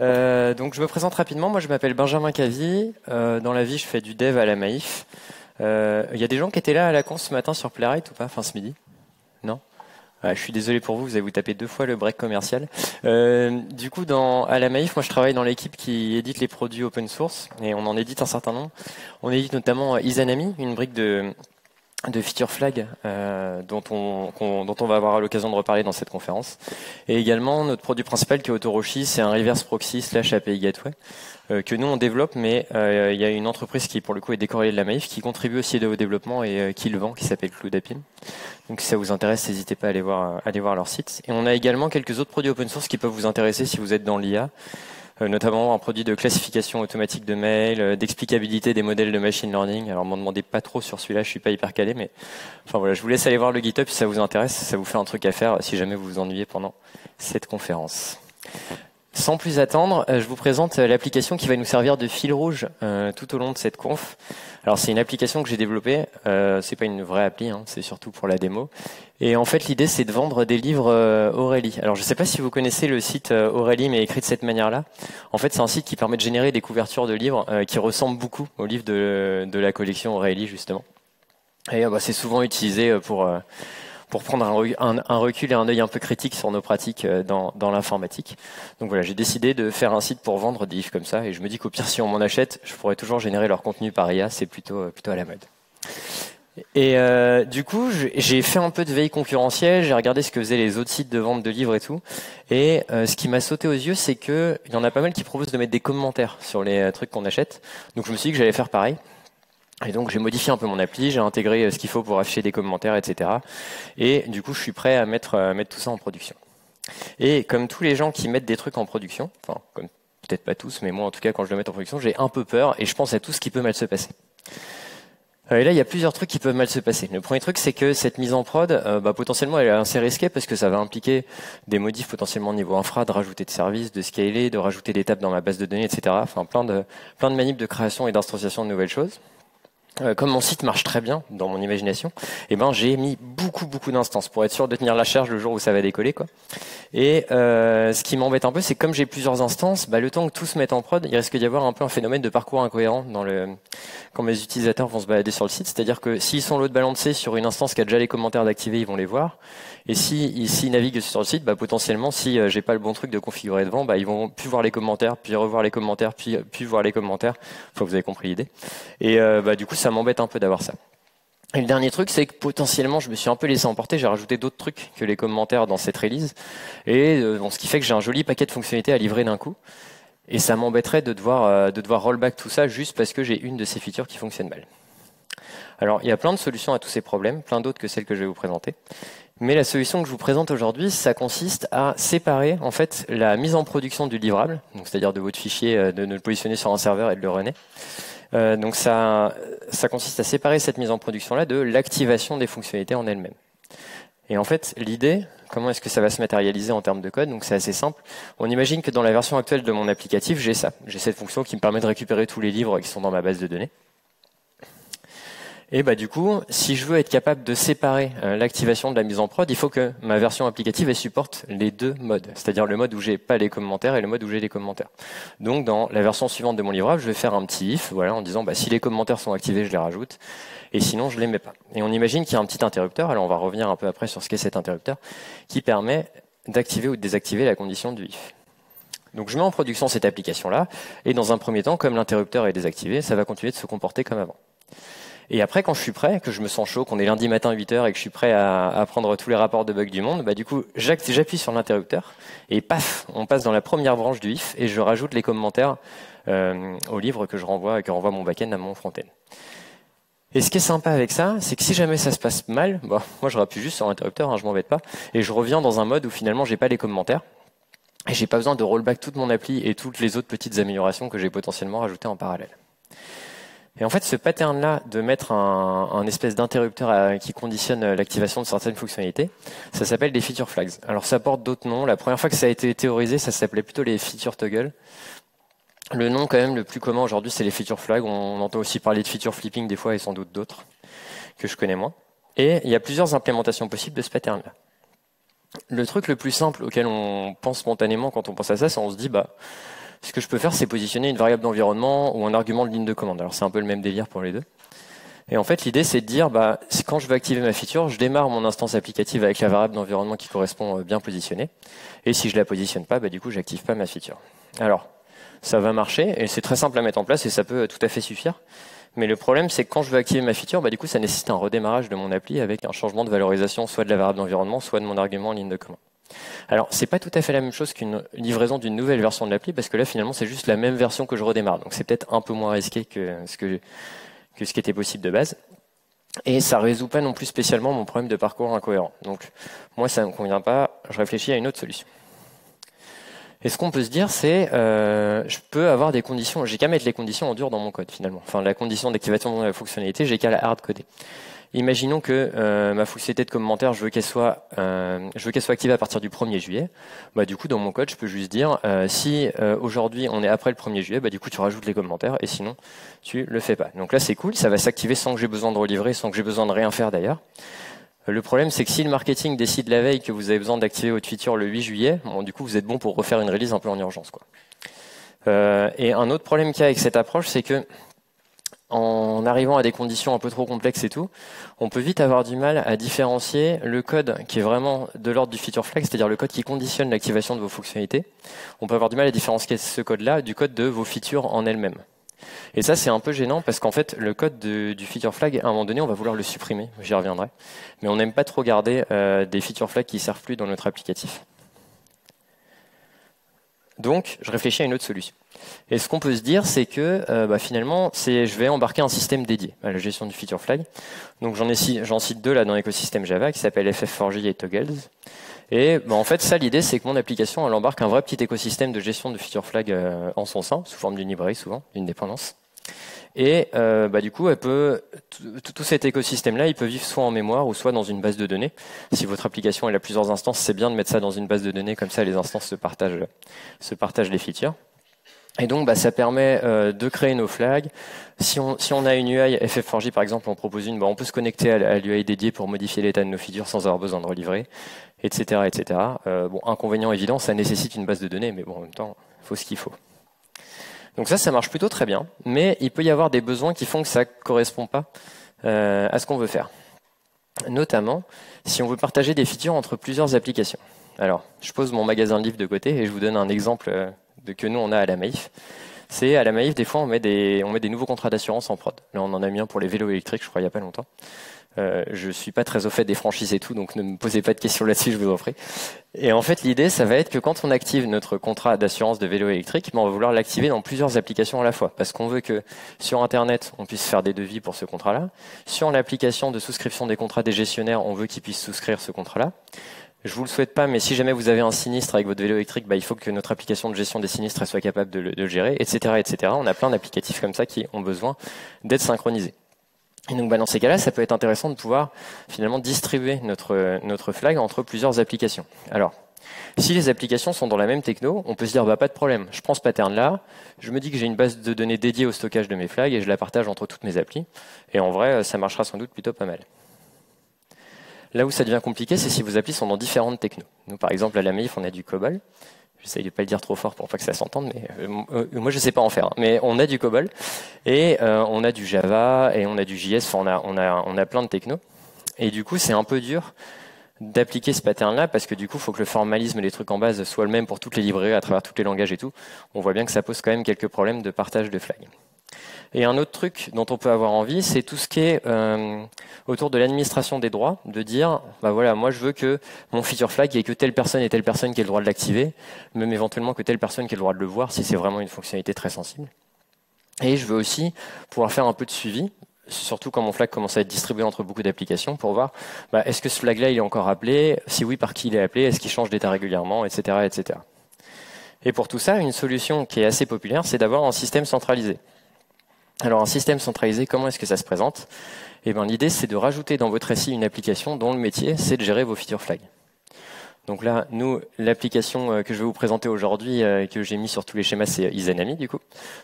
Donc je me présente rapidement, moi je m'appelle Benjamin Cavy, dans la vie je fais du dev à la Maïf. Il y a des gens qui étaient là à la con ce matin sur Playwright ou pas, enfin ce midi? Non? Je suis désolé pour vous, vous allez vous taper 2 fois le break commercial. Du coup, à la Maïf, moi je travaille dans l'équipe qui édite les produits open source, et on en édite un certain nombre. On édite notamment Izanami, une brique de feature flag dont on va avoir l'occasion de reparler dans cette conférence. Et également, notre produit principal qui est Autoroshi, c'est un reverse proxy / API gateway que nous on développe, mais il y a une entreprise qui pour le coup est décorrélée de la Maïf, qui contribue aussi au développement et qui le vend, qui s'appelle Cloudapin. Donc si ça vous intéresse, n'hésitez pas à aller voir leur site. Et on a également quelques autres produits open source qui peuvent vous intéresser si vous êtes dans l'IA. Notamment un produit de classification automatique de mails, d'explicabilité des modèles de machine learning. Alors, m'en demandez pas trop sur celui-là, je suis pas hyper calé, mais enfin voilà, je vous laisse aller voir le GitHub si ça vous intéresse, ça vous fait un truc à faire si jamais vous vous ennuyez pendant cette conférence. Sans plus attendre, je vous présente l'application qui va nous servir de fil rouge tout au long de cette conf. Alors c'est une application que j'ai développée, c'est pas une vraie appli, hein, c'est surtout pour la démo. Et en fait l'idée c'est de vendre des livres Aurélie. Alors je sais pas si vous connaissez le site Aurélie, mais écrit de cette manière-là. En fait c'est un site qui permet de générer des couvertures de livres qui ressemblent beaucoup aux livres de la collection Aurélie justement. Et c'est souvent utilisé pour prendre un recul et un œil un peu critique sur nos pratiques dans l'informatique. Donc voilà, j'ai décidé de faire un site pour vendre des livres comme ça, et je me dis qu'au pire, si on m'en achète, je pourrais toujours générer leur contenu par IA, c'est plutôt à la mode. Et du coup, j'ai fait un peu de veille concurrentielle, j'ai regardé ce que faisaient les autres sites de vente de livres et tout, et ce qui m'a sauté aux yeux, c'est que il y en a pas mal qui proposent de mettre des commentaires sur les trucs qu'on achète. Donc je me suis dit que j'allais faire pareil. Et donc j'ai modifié un peu mon appli, j'ai intégré ce qu'il faut pour afficher des commentaires, etc. Et du coup, je suis prêt à mettre tout ça en production. Et comme tous les gens qui mettent des trucs en production, enfin, comme peut-être pas tous, mais moi en tout cas quand je le mets en production, j'ai un peu peur et je pense à tout ce qui peut mal se passer. Et là, il y a plusieurs trucs qui peuvent mal se passer. Le premier truc, c'est que cette mise en prod, potentiellement, elle est assez risquée parce que ça va impliquer des modifs potentiellement au niveau infra, de rajouter de services, de scaler, de rajouter des tables dans ma base de données, etc. Enfin, plein de manips de création et d'instanciation de nouvelles choses. Comme mon site marche très bien dans mon imagination, j'ai mis beaucoup d'instances pour être sûr de tenir la charge le jour où ça va décoller, quoi. Et ce qui m'embête un peu, c'est que comme j'ai plusieurs instances, le temps que tout se mette en prod, il risque d'y avoir un peu un phénomène de parcours incohérent quand mes utilisateurs vont se balader sur le site. C'est-à-dire que s'ils sont load balancés sur une instance qui a déjà les commentaires d'activer, ils vont les voir. Et s'ils naviguent sur le site, potentiellement, si j'ai pas le bon truc de configurer devant, ils vont plus voir les commentaires, puis revoir les commentaires, puis voir les commentaires. Enfin, vous avez compris l'idée. Et du coup, ça m'embête un peu d'avoir ça. Et le dernier truc, c'est que potentiellement, je me suis un peu laissé emporter. J'ai rajouté d'autres trucs que les commentaires dans cette release. Et ce qui fait que j'ai un joli paquet de fonctionnalités à livrer d'un coup. Et ça m'embêterait de devoir rollback tout ça juste parce que j'ai une de ces features qui fonctionne mal. Alors, il y a plein de solutions à tous ces problèmes, plein d'autres que celles que je vais vous présenter. Mais la solution que je vous présente aujourd'hui, ça consiste à séparer en fait la mise en production du livrable, donc c'est-à-dire de votre fichier, de le positionner sur un serveur et de le runner. Donc ça consiste à séparer cette mise en production-là de l'activation des fonctionnalités en elles-mêmes. Et en fait, l'idée, comment est-ce que ça va se matérialiser en termes de code? Donc c'est assez simple. On imagine que dans la version actuelle de mon applicatif, j'ai ça. J'ai cette fonction qui me permet de récupérer tous les livres qui sont dans ma base de données. Et du coup, si je veux être capable de séparer l'activation de la mise en prod, il faut que ma version applicative elle supporte les deux modes, c'est-à-dire le mode où j'ai pas les commentaires et le mode où j'ai les commentaires. Donc dans la version suivante de mon livrable, je vais faire un petit if, voilà, en disant si les commentaires sont activés, je les rajoute, et sinon je les mets pas. Et on imagine qu'il y a un petit interrupteur, alors on va revenir un peu après sur ce qu'est cet interrupteur, qui permet d'activer ou de désactiver la condition du if. Donc je mets en production cette application-là, et dans un premier temps, comme l'interrupteur est désactivé, ça va continuer de se comporter comme avant. Et après, quand je suis prêt, que je me sens chaud, qu'on est lundi matin 8h et que je suis prêt à prendre tous les rapports de bugs du monde, du coup, j'appuie sur l'interrupteur et paf, on passe dans la première branche du if et je rajoute les commentaires au livre que renvoie mon backend à mon front-end. Et ce qui est sympa avec ça, c'est que si jamais ça se passe mal, moi je rappuie juste sur l'interrupteur, je m'embête pas, et je reviens dans un mode où finalement j'ai pas les commentaires et j'ai pas besoin de rollback toute mon appli et toutes les autres petites améliorations que j'ai potentiellement rajoutées en parallèle. Et en fait, ce pattern-là de mettre un espèce d'interrupteur qui conditionne l'activation de certaines fonctionnalités, ça s'appelle des feature flags. Alors ça porte d'autres noms. La première fois que ça a été théorisé, ça s'appelait plutôt les feature toggle. Le nom quand même le plus commun aujourd'hui, c'est les feature flags. On entend aussi parler de feature flipping des fois et sans doute d'autres que je connais moins. Et il y a plusieurs implémentations possibles de ce pattern-là. Le truc le plus simple auquel on pense spontanément quand on pense à ça, c'est on se dit ce que je peux faire, c'est positionner une variable d'environnement ou un argument de ligne de commande. Alors c'est un peu le même délire pour les deux. Et en fait, l'idée, c'est de dire, quand je veux activer ma feature, je démarre mon instance applicative avec la variable d'environnement qui correspond bien positionnée. Et si je la positionne pas, du coup, j'active pas ma feature. Alors, ça va marcher et c'est très simple à mettre en place et ça peut tout à fait suffire. Mais le problème, c'est que quand je veux activer ma feature, du coup, ça nécessite un redémarrage de mon appli avec un changement de valorisation, soit de la variable d'environnement, soit de mon argument en ligne de commande. Alors, c'est pas tout à fait la même chose qu'une livraison d'une nouvelle version de l'appli, parce que là, finalement, c'est juste la même version que je redémarre. Donc, c'est peut-être un peu moins risqué que ce qui était possible de base. Et ça résout pas non plus spécialement mon problème de parcours incohérent. Donc, moi, ça ne me convient pas. Je réfléchis à une autre solution. Et ce qu'on peut se dire, c'est je peux avoir des conditions. J'ai qu'à mettre les conditions en dur dans mon code, finalement. Enfin, la condition d'activation de la fonctionnalité, j'ai qu'à la hard-coder. Imaginons que ma fonctionnalité de commentaire, je veux qu'elle soit activée à partir du 1er juillet. Du coup, dans mon code, je peux juste dire si aujourd'hui on est après le 1er juillet, du coup tu rajoutes les commentaires et sinon tu le fais pas. Donc là, c'est cool, ça va s'activer sans que j'ai besoin de relivrer, sans que j'ai besoin de rien faire d'ailleurs. Le problème, c'est que si le marketing décide la veille que vous avez besoin d'activer votre feature le 8 juillet, du coup, vous êtes bon pour refaire une release un peu en urgence, quoi. Et un autre problème qu'il y a avec cette approche, c'est que en arrivant à des conditions un peu trop complexes et tout, on peut vite avoir du mal à différencier le code qui est vraiment de l'ordre du feature flag, c'est-à-dire le code qui conditionne l'activation de vos fonctionnalités. On peut avoir du mal à différencier ce code-là du code de vos features en elles-mêmes. Et ça, c'est un peu gênant parce qu'en fait, le code du feature flag, à un moment donné, on va vouloir le supprimer. J'y reviendrai. Mais on n'aime pas trop garder des feature flags qui ne servent plus dans notre applicatif. Donc, je réfléchis à une autre solution. Et ce qu'on peut se dire, c'est que finalement, je vais embarquer un système dédié à la gestion du feature flag. Donc, j'en cite deux là dans l'écosystème Java qui s'appelle FF4J et Toggles. Et en fait, ça, l'idée, c'est que mon application, elle embarque un vrai petit écosystème de gestion de feature flag en son sein, sous forme d'une librairie souvent, d'une dépendance. Et du coup, tout cet écosystème-là, il peut vivre soit en mémoire ou soit dans une base de données. Si votre application elle a plusieurs instances, c'est bien de mettre ça dans une base de données, comme ça les instances se partagent les features. Et donc, ça permet de créer nos flags. Si on a une UI FF4J par exemple, on propose on peut se connecter à l'UI dédiée pour modifier l'état de nos features sans avoir besoin de relivrer, etc., etc. Inconvénient évident, ça nécessite une base de données, mais en même temps, il faut ce qu'il faut. Donc ça marche plutôt très bien, mais il peut y avoir des besoins qui font que ça ne correspond pas à ce qu'on veut faire. Notamment, si on veut partager des features entre plusieurs applications. Alors, je pose mon magasin de livres de côté et je vous donne un exemple que nous on a à la Maïf. C'est à la Maïf, des fois on met des nouveaux contrats d'assurance en prod. Là on en a mis un pour les vélos électriques, je crois il n'y a pas longtemps. Je suis pas très au fait des franchises et tout, donc ne me posez pas de questions là-dessus, je vous en prie. Et en fait, l'idée, ça va être que quand on active notre contrat d'assurance de vélo électrique, on va vouloir l'activer dans plusieurs applications à la fois, parce qu'on veut que sur Internet, on puisse faire des devis pour ce contrat-là. Sur l'application de souscription des contrats des gestionnaires, on veut qu'ils puissent souscrire ce contrat-là. Je vous le souhaite pas, mais si jamais vous avez un sinistre avec votre vélo électrique, il faut que notre application de gestion des sinistres soit capable de le gérer, etc., etc. On a plein d'applicatifs comme ça qui ont besoin d'être synchronisés. Et donc dans ces cas-là, ça peut être intéressant de pouvoir finalement distribuer notre flag entre plusieurs applications. Alors, si les applications sont dans la même techno, on peut se dire pas de problème, je prends ce pattern-là, je me dis que j'ai une base de données dédiée au stockage de mes flags et je la partage entre toutes mes applis. Et en vrai, ça marchera sans doute plutôt pas mal. Là où ça devient compliqué, c'est si vos applis sont dans différentes technos. Nous, par exemple, à la Maïf, on a du COBOL. J'essaye de pas le dire trop fort pour pas que ça s'entende, mais moi je sais pas en faire. Mais on a du COBOL et on a du Java et on a du JS. Enfin, on a plein de technos. Et du coup, c'est un peu dur d'appliquer ce pattern-là parce que du coup, il faut que le formalisme et les trucs en base soient le même pour toutes les librairies à travers tous les langages et tout. On voit bien que ça pose quand même quelques problèmes de partage de flags. Et un autre truc dont on peut avoir envie, c'est tout ce qui est autour de l'administration des droits, de dire, voilà, moi je veux que mon feature flag, il n'y ait que telle personne et telle personne qui ait le droit de l'activer, même éventuellement que telle personne qui ait le droit de le voir si c'est vraiment une fonctionnalité très sensible. Et je veux aussi pouvoir faire un peu de suivi, surtout quand mon flag commence à être distribué entre beaucoup d'applications, pour voir, est-ce que ce flag-là il est encore appelé, si oui, par qui il est appelé, est-ce qu'il change d'état régulièrement, etc., etc. Et pour tout ça, une solution qui est assez populaire, c'est d'avoir un système centralisé. Alors un système centralisé, comment est-ce que ça se présente ? L'idée c'est de rajouter dans votre SI une application dont le métier c'est de gérer vos feature flags. Donc là, nous, l'application que je vais vous présenter aujourd'hui, que j'ai mis sur tous les schémas, c'est Izanami du coup.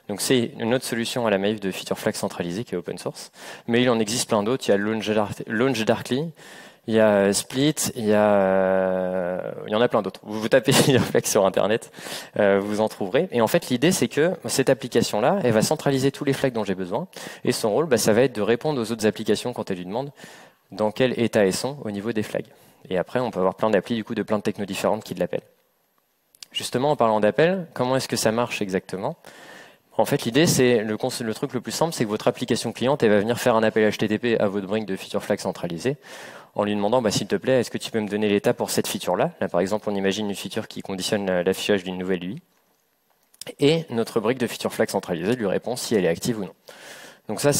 Donc c'est une autre solution à la Maïf de feature flag centralisée qui est open source. Mais il en existe plein d'autres, il y a Launch Darkly, il y a Split, il y en a plein d'autres. Vous tapez Fitureflex sur Internet, vous en trouverez. Et en fait, l'idée, c'est que cette application-là, elle va centraliser tous les flags dont j'ai besoin. Et son rôle, ça va être de répondre aux autres applications quand elles lui demandent dans quel état elles sont au niveau des flags. Et après, on peut avoir plein d'applis, du coup, de plein de technos différentes qui l'appellent. Justement, en parlant d'appel, comment est-ce que ça marche exactement? En fait, l'idée, c'est le truc le plus simple, c'est que votre application cliente, elle va venir faire un appel HTTP à votre brique de Fitureflex centralisé en lui demandant, s'il te plaît, est-ce que tu peux me donner l'état pour cette feature-là? Là, par exemple, on imagine une feature qui conditionne l'affichage d'une nouvelle UI. Et notre brique de Fitureflex centralisé lui répond si elle est active ou non. Donc ça,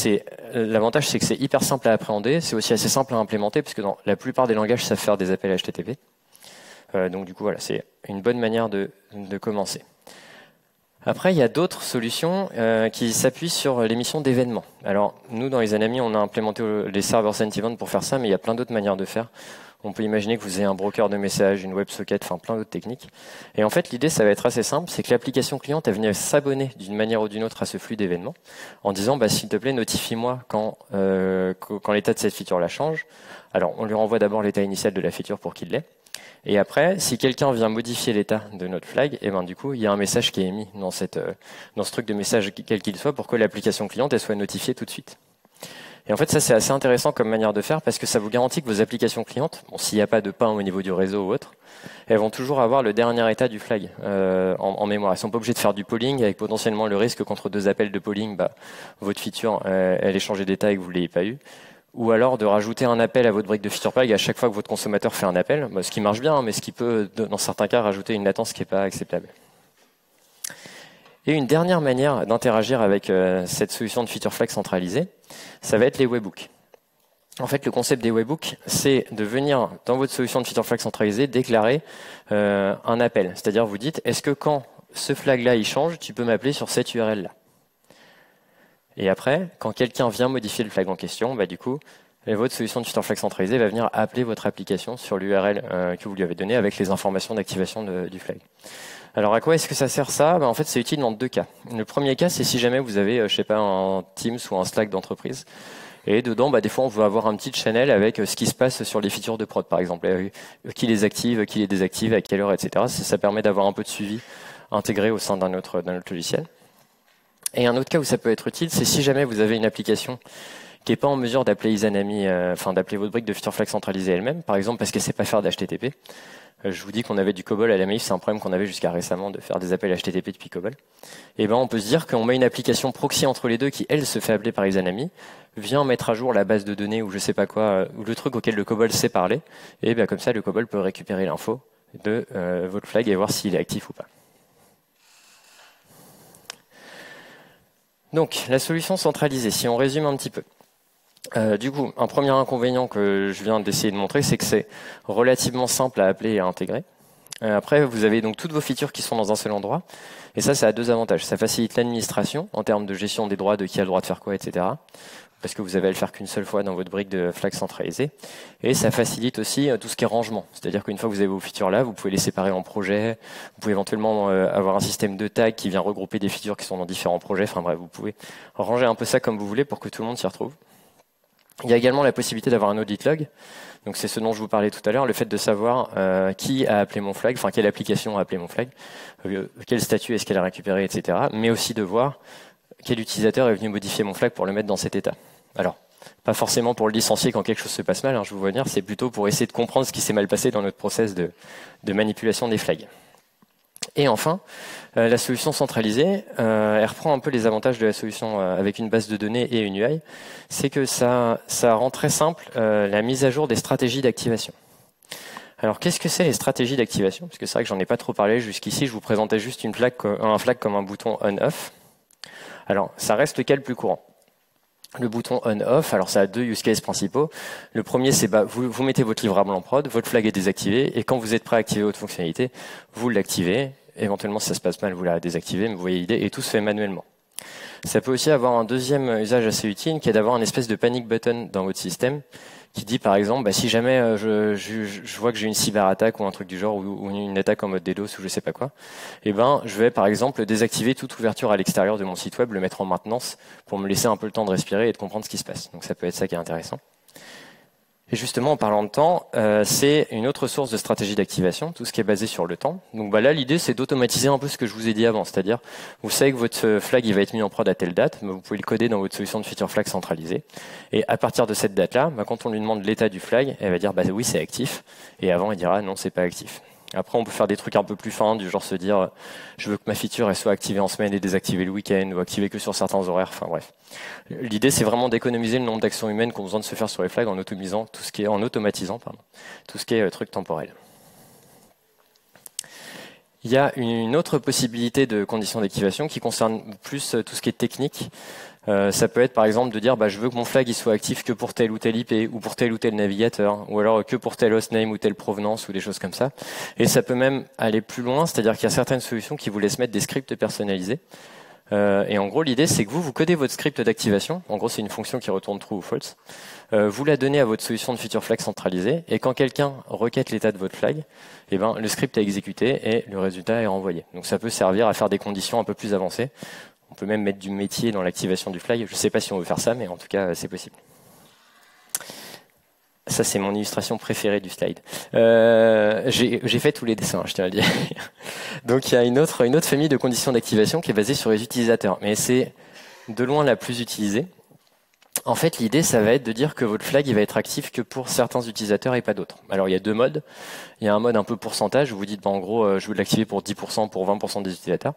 l'avantage, c'est que c'est hyper simple à appréhender. C'est aussi assez simple à implémenter, puisque dans la plupart des langages savent faire des appels HTTP. Donc du coup, voilà, c'est une bonne manière de commencer. Après, il y a d'autres solutions qui s'appuient sur l'émission d'événements. Alors, nous, dans les Anami, on a implémenté les servers sent event pour faire ça, mais il y a plein d'autres manières de faire. On peut imaginer que vous ayez un broker de messages, une WebSocket, enfin plein d'autres techniques. Et en fait, l'idée, ça va être assez simple, c'est que l'application cliente, elle vient s'abonner d'une manière ou d'une autre à ce flux d'événements, en disant, s'il te plaît, notifie-moi quand l'état de cette feature-là change. Alors, on lui renvoie d'abord l'état initial de la feature pour qu'il l'ait. Et après, si quelqu'un vient modifier l'état de notre flag, du coup, il y a un message qui est émis dans ce truc de message quel qu'il soit pour que l'application cliente elle soit notifiée tout de suite. Et en fait, ça, c'est assez intéressant comme manière de faire parce que ça vous garantit que vos applications clientes, s'il n'y a pas de pain au niveau du réseau ou autre, elles vont toujours avoir le dernier état du flag en mémoire. Elles ne sont pas obligées de faire du polling avec potentiellement le risque qu'entre deux appels de polling, votre feature, elle ait changé d'état et que vous ne l'ayez pas eu. Ou alors de rajouter un appel à votre brique de FeatureFlag à chaque fois que votre consommateur fait un appel, ce qui marche bien, mais ce qui peut, dans certains cas, rajouter une latence qui n'est pas acceptable. Et une dernière manière d'interagir avec cette solution de FeatureFlag centralisée, ça va être les webhooks. En fait, le concept des webhooks, c'est de venir, dans votre solution de FeatureFlag centralisée, déclarer un appel. C'est-à-dire, vous dites, est-ce que quand ce flag-là, il change, tu peux m'appeler sur cette URL-là? Et après, quand quelqu'un vient modifier le flag en question, du coup, votre solution de FeatureFlag centralisée va venir appeler votre application sur l'URL que vous lui avez donnée avec les informations d'activation du flag. Alors, à quoi est-ce que ça sert ça? En fait, c'est utile dans deux cas. Le premier cas, c'est si jamais vous avez, un Teams ou un Slack d'entreprise. Et dedans, des fois, on veut avoir un petit channel avec ce qui se passe sur les features de prod, par exemple. Qui les active, qui les désactive, à quelle heure, etc. Ça permet d'avoir un peu de suivi intégré au sein d'un autre logiciel. Et un autre cas où ça peut être utile, c'est si jamais vous avez une application qui n'est pas en mesure d'appeler Izanami, d'appeler votre brique de FeatureFlag centralisée elle-même, par exemple parce qu'elle ne sait pas faire d'HTTP. Je vous dis qu'on avait du COBOL à la Maïf, c'est un problème qu'on avait jusqu'à récemment de faire des appels HTTP depuis COBOL. Et on peut se dire qu'on met une application proxy entre les deux qui, elle, se fait appeler par Izanami, vient mettre à jour la base de données ou je sais pas quoi, ou le truc auquel le COBOL sait parler, et comme ça, le COBOL peut récupérer l'info de votre flag et voir s'il est actif ou pas. Donc, la solution centralisée, si on résume un petit peu. Du coup, un premier inconvénient que je viens d'essayer de montrer, c'est que c'est relativement simple à appeler et à intégrer. Après, vous avez donc toutes vos features qui sont dans un seul endroit. Et ça a deux avantages. Ça facilite l'administration en termes de gestion des droits, de qui a le droit de faire quoi, etc. Parce que vous avez à le faire qu'une seule fois dans votre brique de flag centralisée. Et ça facilite aussi tout ce qui est rangement. C'est-à-dire qu'une fois que vous avez vos features là, vous pouvez les séparer en projets. Vous pouvez éventuellement avoir un système de tags qui vient regrouper des features qui sont dans différents projets. Enfin bref, vous pouvez ranger un peu ça comme vous voulez pour que tout le monde s'y retrouve. Il y a également la possibilité d'avoir un audit log. Donc c'est ce dont je vous parlais tout à l'heure, le fait de savoir qui a appelé mon flag, enfin quelle application a appelé mon flag, quel statut est-ce qu'elle a récupéré, etc. Mais aussi de voir quel utilisateur est venu modifier mon flag pour le mettre dans cet état. Alors, pas forcément pour le licencier quand quelque chose se passe mal, je vous vois venir, c'est plutôt pour essayer de comprendre ce qui s'est mal passé dans notre process de manipulation des flags. Et enfin, la solution centralisée, elle reprend un peu les avantages de la solution avec une base de données et une UI, c'est que ça rend très simple la mise à jour des stratégies d'activation. Alors, qu'est-ce que c'est les stratégies d'activation? Parce que c'est vrai que j'en ai pas trop parlé jusqu'ici, je vous présentais juste un flag comme un bouton on-off. Alors, ça reste le cas le plus courant. Le bouton on-off, alors ça a deux use cases principaux. Le premier, c'est vous mettez votre livrable en prod, votre flag est désactivé, et quand vous êtes prêt à activer votre fonctionnalité, vous l'activez. Éventuellement, si ça se passe mal, vous la désactivez, mais vous voyez l'idée, et tout se fait manuellement. Ça peut aussi avoir un deuxième usage assez utile, qui est d'avoir un espèce de panic button dans votre système, qui dit par exemple, si jamais je vois que j'ai une cyberattaque ou un truc du genre, ou une attaque en mode DDoS ou je sais pas quoi, je vais par exemple désactiver toute ouverture à l'extérieur de mon site web, le mettre en maintenance pour me laisser un peu le temps de respirer et de comprendre ce qui se passe. Donc ça peut être ça qui est intéressant. Et justement, en parlant de temps, c'est une autre source de stratégie d'activation, tout ce qui est basé sur le temps. Donc là, l'idée, c'est d'automatiser un peu ce que je vous ai dit avant, c'est-à-dire, vous savez que votre flag il va être mis en prod à telle date, mais vous pouvez le coder dans votre solution de feature flag centralisée. Et à partir de cette date-là, quand on lui demande l'état du flag, elle va dire oui, c'est actif. Et avant, il dira non, c'est pas actif. Après, on peut faire des trucs un peu plus fins, du genre se dire, je veux que ma feature elle soit activée en semaine et désactivée le week-end, ou activée que sur certains horaires, enfin bref. L'idée, c'est vraiment d'économiser le nombre d'actions humaines qu'on a besoin de se faire sur les flags en automatisant tout ce qui est truc temporel. Il y a une autre possibilité de condition d'activation qui concerne plus tout ce qui est technique. Ça peut être par exemple de dire je veux que mon flag il soit actif que pour tel ou tel IP ou pour tel ou tel navigateur ou alors que pour tel hostname ou telle provenance ou des choses comme ça. Et ça peut même aller plus loin, c'est-à-dire qu'il y a certaines solutions qui vous laissent mettre des scripts personnalisés. Et en gros l'idée c'est que vous codez votre script d'activation. En gros c'est une fonction qui retourne true ou false. Vous la donnez à votre solution de feature flag centralisée et quand quelqu'un requête l'état de votre flag, le script est exécuté et le résultat est renvoyé. Donc ça peut servir à faire des conditions un peu plus avancées. On peut même mettre du métier dans l'activation du flag. Je ne sais pas si on veut faire ça, mais en tout cas, c'est possible. Ça, c'est mon illustration préférée du slide. J'ai fait tous les dessins, je tiens à le dire. Donc, il y a une autre famille de conditions d'activation qui est basée sur les utilisateurs. Mais c'est de loin la plus utilisée. En fait, l'idée, ça va être de dire que votre flag il va être actif que pour certains utilisateurs et pas d'autres. Alors, il y a deux modes. Il y a un mode un peu pourcentage où vous dites, en gros, je veux l'activer pour 10%, pour 20% des utilisateurs.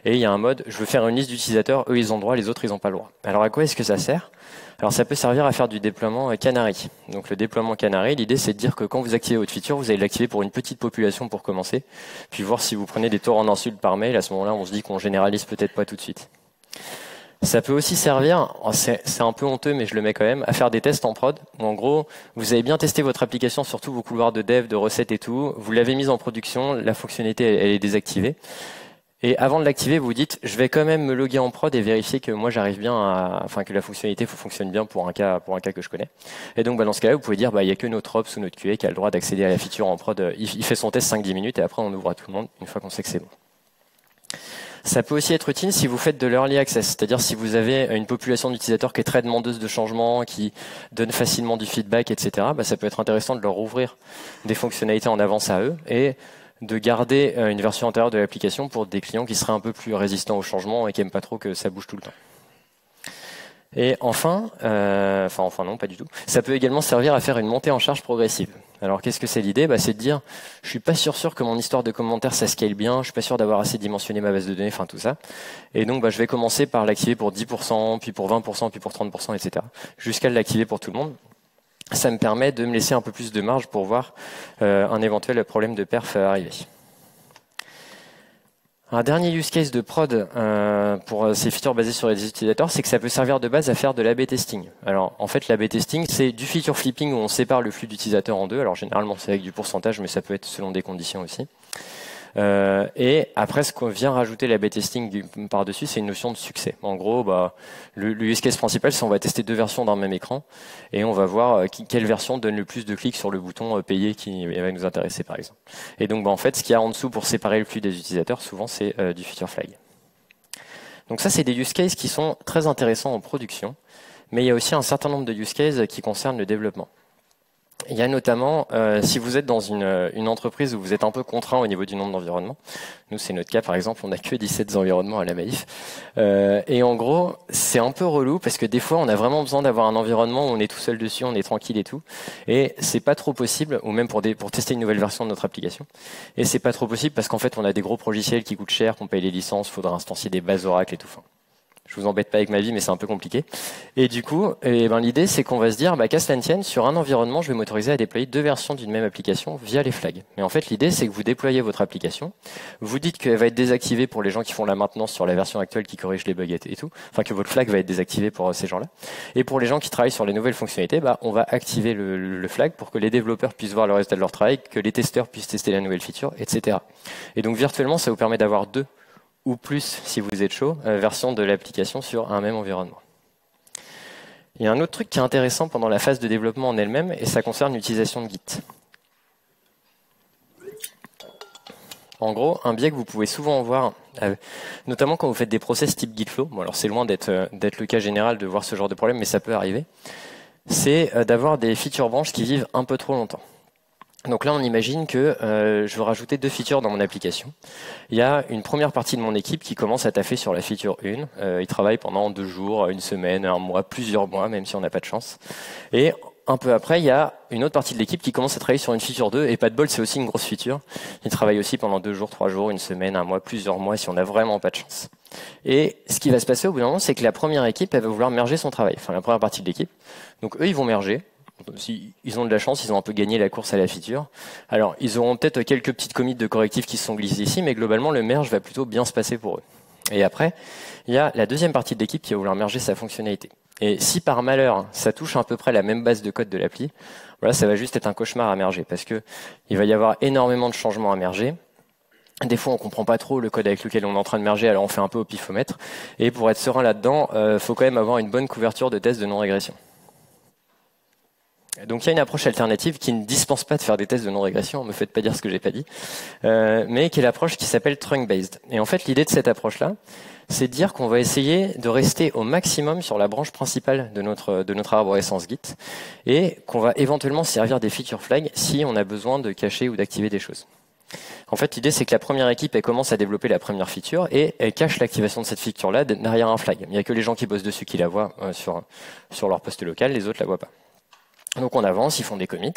Et il y a un mode, je veux faire une liste d'utilisateurs, eux, ils ont le droit, les autres, ils n'ont pas le droit. Alors, à quoi est-ce que ça sert? Alors, ça peut servir à faire du déploiement Canary. Donc, le déploiement Canary, l'idée, c'est de dire que quand vous activez votre feature, vous allez l'activer pour une petite population pour commencer, puis voir si vous prenez des torrents d'insultes par mail. À ce moment-là, on se dit qu'on généralise peut-être pas tout de suite. Ça peut aussi servir, c'est un peu honteux mais je le mets quand même, à faire des tests en prod où en gros vous avez bien testé votre application sur tous vos couloirs de dev, de recettes et tout, vous l'avez mise en production, la fonctionnalité elle est désactivée et avant de l'activer vous dites je vais quand même me loguer en prod et vérifier que moi j'arrive bien que la fonctionnalité fonctionne bien pour un cas que je connais. Et donc dans ce cas-là vous pouvez dire il y a que notre ops ou notre QA qui a le droit d'accéder à la feature en prod, il fait son test 5-10 minutes et après on ouvre à tout le monde une fois qu'on sait que c'est bon. Ça peut aussi être utile si vous faites de l'early access, c'est-à-dire si vous avez une population d'utilisateurs qui est très demandeuse de changement, qui donne facilement du feedback, etc. Ça peut être intéressant de leur ouvrir des fonctionnalités en avance à eux et de garder une version antérieure de l'application pour des clients qui seraient un peu plus résistants au changement et qui n'aiment pas trop que ça bouge tout le temps. Et enfin non, pas du tout. Ça peut également servir à faire une montée en charge progressive. Alors qu'est-ce que c'est l'idée? C'est de dire, je suis pas sûr que mon histoire de commentaires ça scale bien, je suis pas sûr d'avoir assez dimensionné ma base de données, tout ça. Et donc je vais commencer par l'activer pour 10%, puis pour 20%, puis pour 30%, etc. Jusqu'à l'activer pour tout le monde. Ça me permet de me laisser un peu plus de marge pour voir un éventuel problème de perf arriver. Un dernier use case de prod pour ces features basées sur les utilisateurs, c'est que ça peut servir de base à faire de l'A/B testing. Alors en fait l'A/B testing c'est du feature flipping où on sépare le flux d'utilisateurs en deux. Alors généralement c'est avec du pourcentage mais ça peut être selon des conditions aussi. Et après ce qu'on vient rajouter l'A/B testing par-dessus c'est une notion de succès. En gros le use case principal c'est on va tester deux versions d'un même écran et on va voir quelle version donne le plus de clics sur le bouton payer qui va nous intéresser par exemple. Et donc en fait ce qu'il y a en dessous pour séparer le flux des utilisateurs souvent c'est du feature flag. Donc ça c'est des use cases qui sont très intéressants en production mais il y a aussi un certain nombre de use cases qui concernent le développement. Il y a notamment, si vous êtes dans une entreprise où vous êtes un peu contraint au niveau du nombre d'environnements, nous c'est notre cas par exemple, on n'a que 17 environnements à la Maïf, et en gros c'est un peu relou parce que des fois on a vraiment besoin d'avoir un environnement où on est tout seul dessus, on est tranquille et tout, et c'est pas trop possible, ou même pour tester une nouvelle version de notre application, et c'est pas trop possible parce qu'en fait on a des gros logiciels qui coûtent cher, qu'on paye les licences, il faudra instancier des bases Oracle et tout. Je vous embête pas avec ma vie, mais c'est un peu compliqué. Et du coup, l'idée, c'est qu'on va se dire, qu'à cela ne tienne, sur un environnement, je vais m'autoriser à déployer deux versions d'une même application via les flags. Mais en fait, l'idée, c'est que vous déployez votre application, vous dites qu'elle va être désactivée pour les gens qui font la maintenance sur la version actuelle qui corrige les bugs et tout, enfin que votre flag va être désactivé pour ces gens-là. Et pour les gens qui travaillent sur les nouvelles fonctionnalités, on va activer le flag pour que les développeurs puissent voir le résultat de leur travail, que les testeurs puissent tester la nouvelle feature, etc. Et donc virtuellement, ça vous permet d'avoir deux ou plus, si vous êtes chaud, version de l'application sur un même environnement. Il y a un autre truc qui est intéressant pendant la phase de développement en elle-même, et ça concerne l'utilisation de Git. En gros, un biais que vous pouvez souvent voir, notamment quand vous faites des process type Gitflow, alors c'est loin d'être le cas général de voir ce genre de problème, mais ça peut arriver, c'est d'avoir des feature branches qui vivent un peu trop longtemps. Donc là, on imagine que je veux rajouter 2 features dans mon application. Il y a une première partie de mon équipe qui commence à taffer sur la feature 1. Ils travaillent pendant 2 jours, 1 semaine, 1 mois, plusieurs mois, même si on n'a pas de chance. Et un peu après, il y a une autre partie de l'équipe qui commence à travailler sur une feature 2. Et pas de bol, c'est aussi une grosse feature. Ils travaillent aussi pendant 2 jours, 3 jours, 1 semaine, 1 mois, plusieurs mois, si on n'a vraiment pas de chance. Et ce qui va se passer au bout d'un moment, c'est que la première équipe, elle va vouloir merger son travail. Enfin, la première partie de l'équipe. Donc eux, ils vont merger. Si ils ont de la chance, ils ont un peu gagné la course à la feature. Alors, ils auront peut-être quelques petites commits de correctifs qui se sont glissés ici, mais globalement, le merge va plutôt bien se passer pour eux. Et après, il y a la deuxième partie de l'équipe qui va vouloir merger sa fonctionnalité. Et si par malheur, ça touche à peu près la même base de code de l'appli, voilà, ça va juste être un cauchemar à merger, parce que il va y avoir énormément de changements à merger. Des fois, on comprend pas trop le code avec lequel on est en train de merger, alors on fait un peu au pifomètre. Et pour être serein là-dedans, faut quand même avoir une bonne couverture de tests de non-régression. Donc il y a une approche alternative qui ne dispense pas de faire des tests de non-régression, me faites pas dire ce que j'ai pas dit, mais qui est l'approche qui s'appelle trunk-based. Et en fait, l'idée de cette approche-là, c'est de dire qu'on va essayer de rester au maximum sur la branche principale de notre arborescence Git, et qu'on va éventuellement servir des feature flags si on a besoin de cacher ou d'activer des choses. En fait, l'idée, c'est que la première équipe, elle commence à développer la première feature et elle cache l'activation de cette feature-là derrière un flag. Il n'y a que les gens qui bossent dessus qui la voient sur leur poste local, les autres la voient pas. Donc on avance, ils font des commits.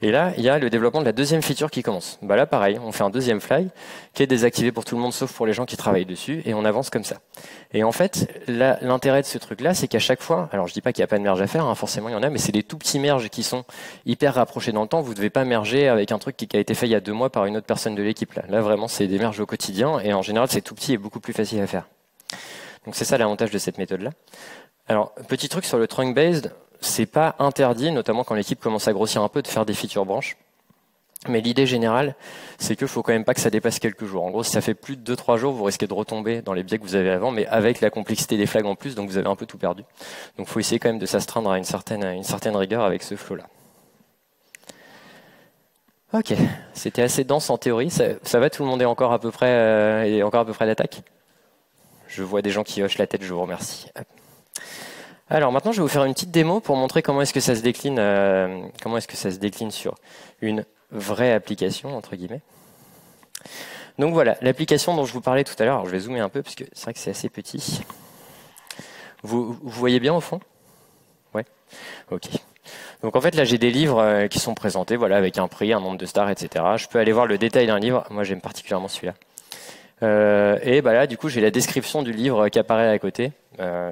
Et là, il y a le développement de la deuxième feature qui commence. Bah là, pareil, on fait un deuxième flag qui est désactivé pour tout le monde sauf pour les gens qui travaillent dessus et on avance comme ça. Et en fait, l'intérêt de ce truc-là, c'est qu'à chaque fois, alors je dis pas qu'il n'y a pas de merge à faire, hein, forcément il y en a, mais c'est des tout petits merges qui sont hyper rapprochés dans le temps. Vous ne devez pas merger avec un truc qui a été fait il y a 2 mois par une autre personne de l'équipe. Là, vraiment, c'est des merges au quotidien et en général, c'est tout petit et beaucoup plus facile à faire. Donc c'est ça l'avantage de cette méthode-là. Alors, petit truc sur le trunk-based, c'est pas interdit, notamment quand l'équipe commence à grossir un peu, de faire des feature branches. Mais l'idée générale, c'est qu'il faut quand même pas que ça dépasse quelques jours. En gros, si ça fait plus de 2-3 jours, vous risquez de retomber dans les biais que vous avez avant, mais avec la complexité des flags en plus, donc vous avez un peu tout perdu. Donc il faut essayer quand même de s'astreindre à une certaine rigueur avec ce flow-là. Ok, c'était assez dense en théorie. Ça va, tout le monde est encore à peu près d'attaque? Je vois des gens qui hochent la tête, je vous remercie. Alors maintenant, je vais vous faire une petite démo pour montrer comment est-ce que ça se décline, sur une vraie application entre guillemets. Donc voilà, l'application dont je vous parlais tout à l'heure. Alors je vais zoomer un peu parce que c'est vrai que c'est assez petit. Vous voyez bien au fond? Ouais. Ok. Donc en fait là, j'ai des livres qui sont présentés, voilà, avec un prix, un nombre de stars, etc. Je peux aller voir le détail d'un livre. Moi, j'aime particulièrement celui-là. Et bah là, du coup, j'ai la description du livre qui apparaît à côté.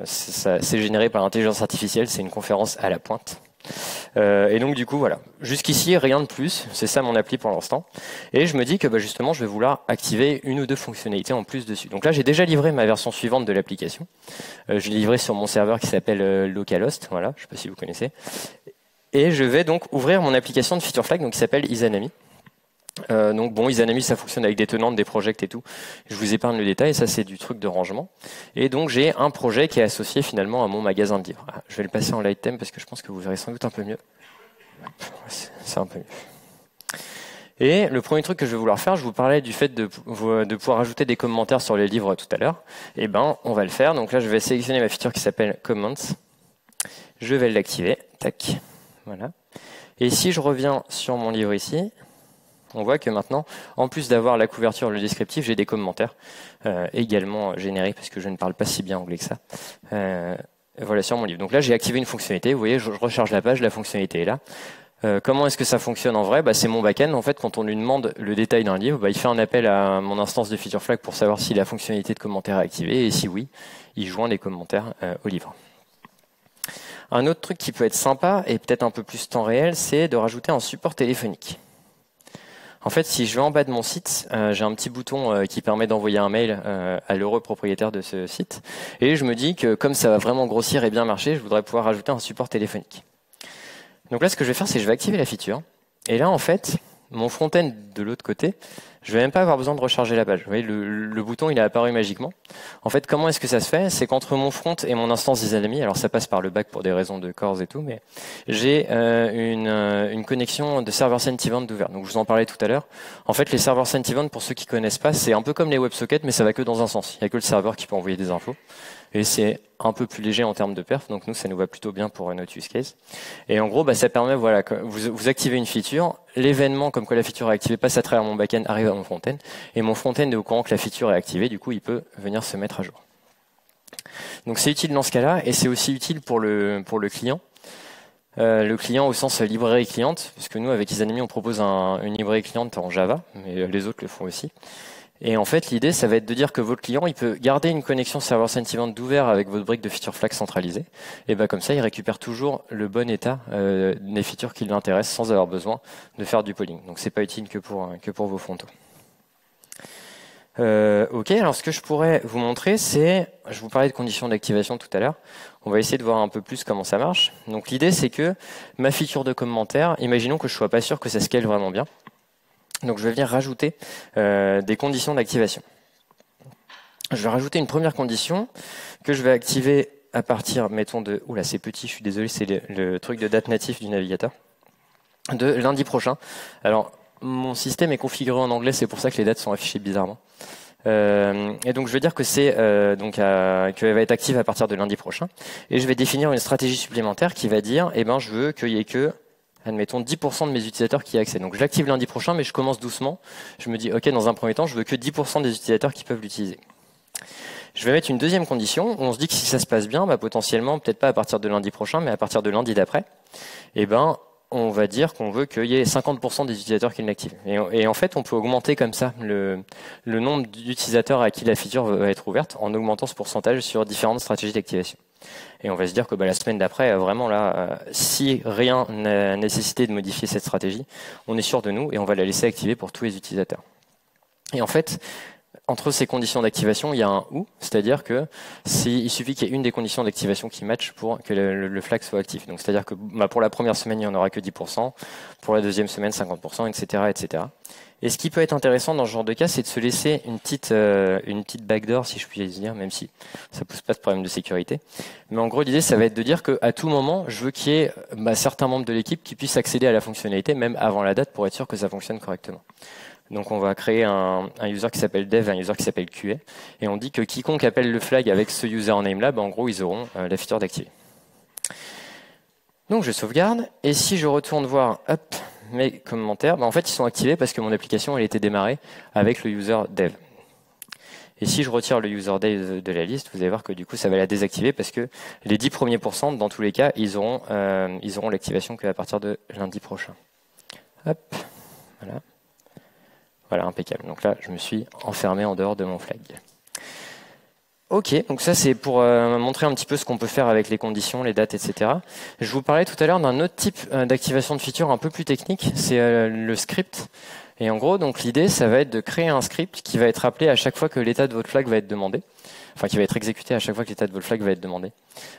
C'est généré par l'intelligence artificielle, c'est une conférence à la pointe. Et donc du coup, voilà. Jusqu'ici, rien de plus. C'est ça mon appli pour l'instant. Et je me dis que bah, justement, je vais vouloir activer 1 ou 2 fonctionnalités en plus dessus. Donc là, j'ai déjà livré ma version suivante de l'application. Je l'ai livré sur mon serveur qui s'appelle localhost. Voilà, je ne sais pas si vous connaissez. Et je vais donc ouvrir mon application de feature flag, donc qui s'appelle Izanami. Donc bon, Izanami, ça fonctionne avec des tenantes, des projects et tout. Je vous épargne le détail, ça c'est du truc de rangement. Et donc j'ai un projet qui est associé finalement à mon magasin de livres. Je vais le passer en light theme parce que je pense que vous verrez sans doute un peu mieux. C'est un peu mieux. Et le premier truc que je vais vouloir faire, je vous parlais du fait de pouvoir ajouter des commentaires sur les livres tout à l'heure. Et ben, on va le faire. Donc là, je vais sélectionner ma feature qui s'appelle Comments. Je vais l'activer. Tac. Voilà. Et si je reviens sur mon livre ici, on voit que maintenant, en plus d'avoir la couverture, le descriptif, j'ai des commentaires également générés, parce que je ne parle pas si bien anglais que ça. Voilà, sur mon livre. Donc là, j'ai activé une fonctionnalité. Vous voyez, je recharge la page, la fonctionnalité est là. Comment est-ce que ça fonctionne en vrai? C'est mon backend. En fait, quand on lui demande le détail d'un livre, il fait un appel à mon instance de feature flag pour savoir si la fonctionnalité de commentaire est activée, et si oui, il joint les commentaires au livre. Un autre truc qui peut être sympa, et peut-être un peu plus temps réel, c'est de rajouter un support téléphonique. En fait, si je vais en bas de mon site, j'ai un petit bouton qui permet d'envoyer un mail à l'heureux propriétaire de ce site. Et je me dis que comme ça va vraiment grossir et bien marcher, je voudrais pouvoir rajouter un support téléphonique. Donc là, ce que je vais faire, c'est que je vais activer la feature. Et là, en fait, mon front-end de l'autre côté, je vais même pas avoir besoin de recharger la page. Vous voyez, le bouton, il est apparu magiquement. En fait, comment est-ce que ça se fait? C'est qu'entre mon front et mon instance d'Izanami, alors ça passe par le back pour des raisons de cores et tout, mais j'ai une connexion de server sent event d'ouvert. Donc je vous en parlais tout à l'heure. En fait, les serveurs sent event, pour ceux qui connaissent pas, c'est un peu comme les WebSockets, mais ça va que dans un sens. Il y a que le serveur qui peut envoyer des infos. Et c'est un peu plus léger en termes de perf, donc nous ça nous va plutôt bien pour notre use case. Et en gros, bah, ça permet, voilà, que vous activez une feature, l'événement comme quoi la feature est activée passe à travers mon backend, arrive à mon front-end, et mon front-end est au courant que la feature est activée, du coup il peut venir se mettre à jour. Donc c'est utile dans ce cas-là, et c'est aussi utile pour le client. Le client au sens librairie cliente, puisque nous avec Izanami on propose une librairie cliente en Java, mais les autres le font aussi. Et en fait, l'idée, ça va être de dire que votre client, il peut garder une connexion serveur sentiment d'ouvert avec votre brique de feature flag centralisée. Et ben comme ça, il récupère toujours le bon état des features qui l'intéressent sans avoir besoin de faire du polling. Donc c'est pas utile que pour vos frontaux. Ok, alors ce que je pourrais vous montrer, c'est, je vous parlais de conditions d'activation tout à l'heure. On va essayer de voir un peu plus comment ça marche. Donc l'idée, c'est que ma feature de commentaire, imaginons que je sois pas sûr que ça scale vraiment bien. Donc je vais venir rajouter des conditions d'activation. Je vais rajouter une première condition que je vais activer à partir, mettons de, oula c'est petit, je suis désolé, c'est le truc de date natif du navigateur, de lundi prochain. Alors mon système est configuré en anglais, c'est pour ça que les dates sont affichées bizarrement. Et donc je vais dire que qu'elle va être active à partir de lundi prochain. Et je vais définir une stratégie supplémentaire qui va dire, eh ben je veux qu'il y ait que admettons 10% de mes utilisateurs qui y accèdent. Donc je l'active lundi prochain, mais je commence doucement. Je me dis, ok, dans un premier temps, je veux que 10% des utilisateurs qui peuvent l'utiliser. Je vais mettre une deuxième condition où on se dit que si ça se passe bien, bah, potentiellement, peut-être pas à partir de lundi prochain, mais à partir de lundi d'après, eh ben, on va dire qu'on veut qu'il y ait 50% des utilisateurs qui l'activent. Et en fait, on peut augmenter comme ça le nombre d'utilisateurs à qui la feature va être ouverte en augmentant ce pourcentage sur différentes stratégies d'activation. Et on va se dire que bah, la semaine d'après, vraiment là, si rien n'a nécessité de modifier cette stratégie, on est sûr de nous et on va la laisser activer pour tous les utilisateurs. Et en fait, entre ces conditions d'activation, il y a un ou, c'est-à-dire que il suffit qu'il y ait une des conditions d'activation qui matche pour que le flag soit actif. Donc c'est-à-dire que bah, pour la première semaine, il n'y en aura que 10%, pour la deuxième semaine, 50%, etc., etc. Et ce qui peut être intéressant dans ce genre de cas, c'est de se laisser une petite backdoor, si je puis dire, même si ça pose pas de problème de sécurité. Mais en gros, l'idée, ça va être de dire qu'à tout moment, je veux qu'il y ait certains membres de l'équipe qui puissent accéder à la fonctionnalité, même avant la date, pour être sûr que ça fonctionne correctement. Donc on va créer un user qui s'appelle dev et un user qui s'appelle QA. Et on dit que quiconque appelle le flag avec ce username là, en gros, ils auront la feature d'activer. Donc je sauvegarde. Et si je retourne voir mes commentaires, en fait, ils sont activés parce que mon application elle était démarrée avec le user dev. Et si je retire le user dev de la liste, vous allez voir que du coup, ça va la désactiver parce que les 10 premiers pourcents, dans tous les cas, ils auront l'activation qu'à partir de lundi prochain. Hop, voilà. Voilà, impeccable. Donc là, je me suis enfermé en dehors de mon flag. Ok, donc ça c'est pour montrer un petit peu ce qu'on peut faire avec les conditions, les dates, etc. Je vous parlais tout à l'heure d'un autre type d'activation de feature un peu plus technique, c'est le script. Et en gros, donc l'idée, ça va être de créer un script qui va être appelé à chaque fois que l'état de votre flag va être demandé. Enfin, qui va être exécuté à chaque fois que l'état de votre flag va être demandé.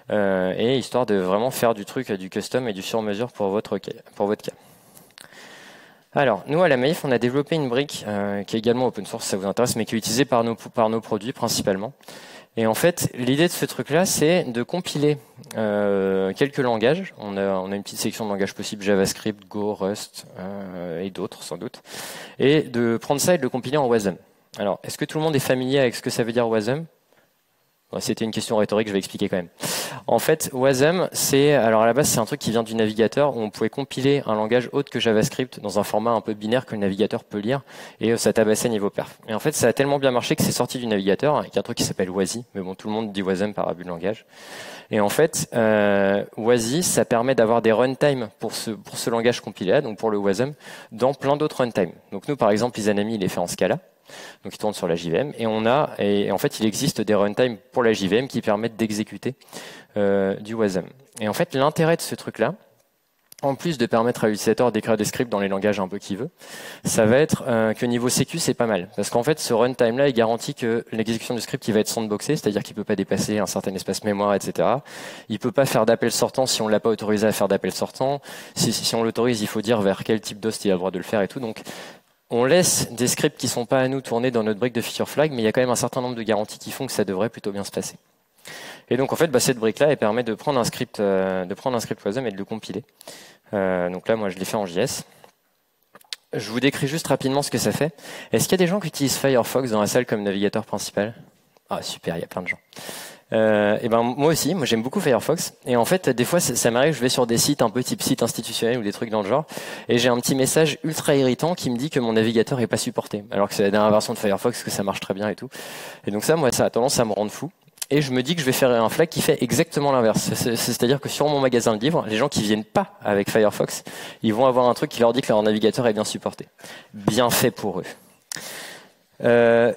Et histoire de vraiment faire du truc, du custom et du sur-mesure pour votre cas. Alors, nous, à la Maïf, on a développé une brique qui est également open source, si ça vous intéresse, mais qui est utilisée par nos produits principalement. Et en fait, l'idée de ce truc-là, c'est de compiler quelques langages. On a une petite section de langages possibles, JavaScript, Go, Rust et d'autres sans doute. Et de prendre ça et de le compiler en Wasm. Alors, est-ce que tout le monde est familier avec ce que ça veut dire Wasm ? Bon, c'était une question rhétorique, je vais expliquer quand même. En fait, Wasm, alors à la base, c'est un truc qui vient du navigateur où on pouvait compiler un langage autre que JavaScript dans un format un peu binaire que le navigateur peut lire et ça tabassait niveau perf. Et en fait, ça a tellement bien marché que c'est sorti du navigateur avec un truc qui s'appelle Wasi, mais bon, tout le monde dit Wasm par abus de langage. Et en fait, Wasi, ça permet d'avoir des runtime pour ce langage compilé, donc pour le Wasm, dans plein d'autres runtime. Donc nous, par exemple, Izanami, il est fait en Scala. Donc il tourne sur la JVM et en fait il existe des runtime pour la JVM qui permettent d'exécuter du Wasm. Et en fait l'intérêt de ce truc là, en plus de permettre à l'utilisateur d'écrire des scripts dans les langages un peu qu'il veut, ça va être que niveau sécu c'est pas mal. Parce qu'en fait ce runtime là il garantit que l'exécution du script il va être sandboxé, c'est-à-dire qu'il peut pas dépasser un certain espace mémoire, etc. Il peut pas faire d'appel sortant si on l'a pas autorisé à faire d'appel sortant. Si on l'autorise, il faut dire vers quel type d'host il a le droit de le faire et tout. Donc on laisse des scripts qui sont pas à nous tourner dans notre brique de feature flag, mais il y a quand même un certain nombre de garanties qui font que ça devrait plutôt bien se passer. Et donc en fait, cette brique-là, elle permet de prendre un script Wasm et de le compiler. Donc là, moi, je l'ai fait en JS. Je vous décris juste rapidement ce que ça fait. Est-ce qu'il y a des gens qui utilisent Firefox dans la salle comme navigateur principal ? Ah super, il y a plein de gens. Et ben moi aussi, moi j'aime beaucoup Firefox. Et en fait, des fois, ça m'arrive, je vais sur des sites un peu type site institutionnel ou des trucs dans le genre, et j'ai un petit message ultra irritant qui me dit que mon navigateur est pas supporté, alors que c'est la dernière version de Firefox, que ça marche très bien et tout. Et donc ça, moi, ça a tendance à me rendre fou. Et je me dis que je vais faire un flag qui fait exactement l'inverse. C'est-à-dire que sur mon magasin de livres, les gens qui viennent pas avec Firefox, ils vont avoir un truc qui leur dit que leur navigateur est bien supporté. Bien fait pour eux.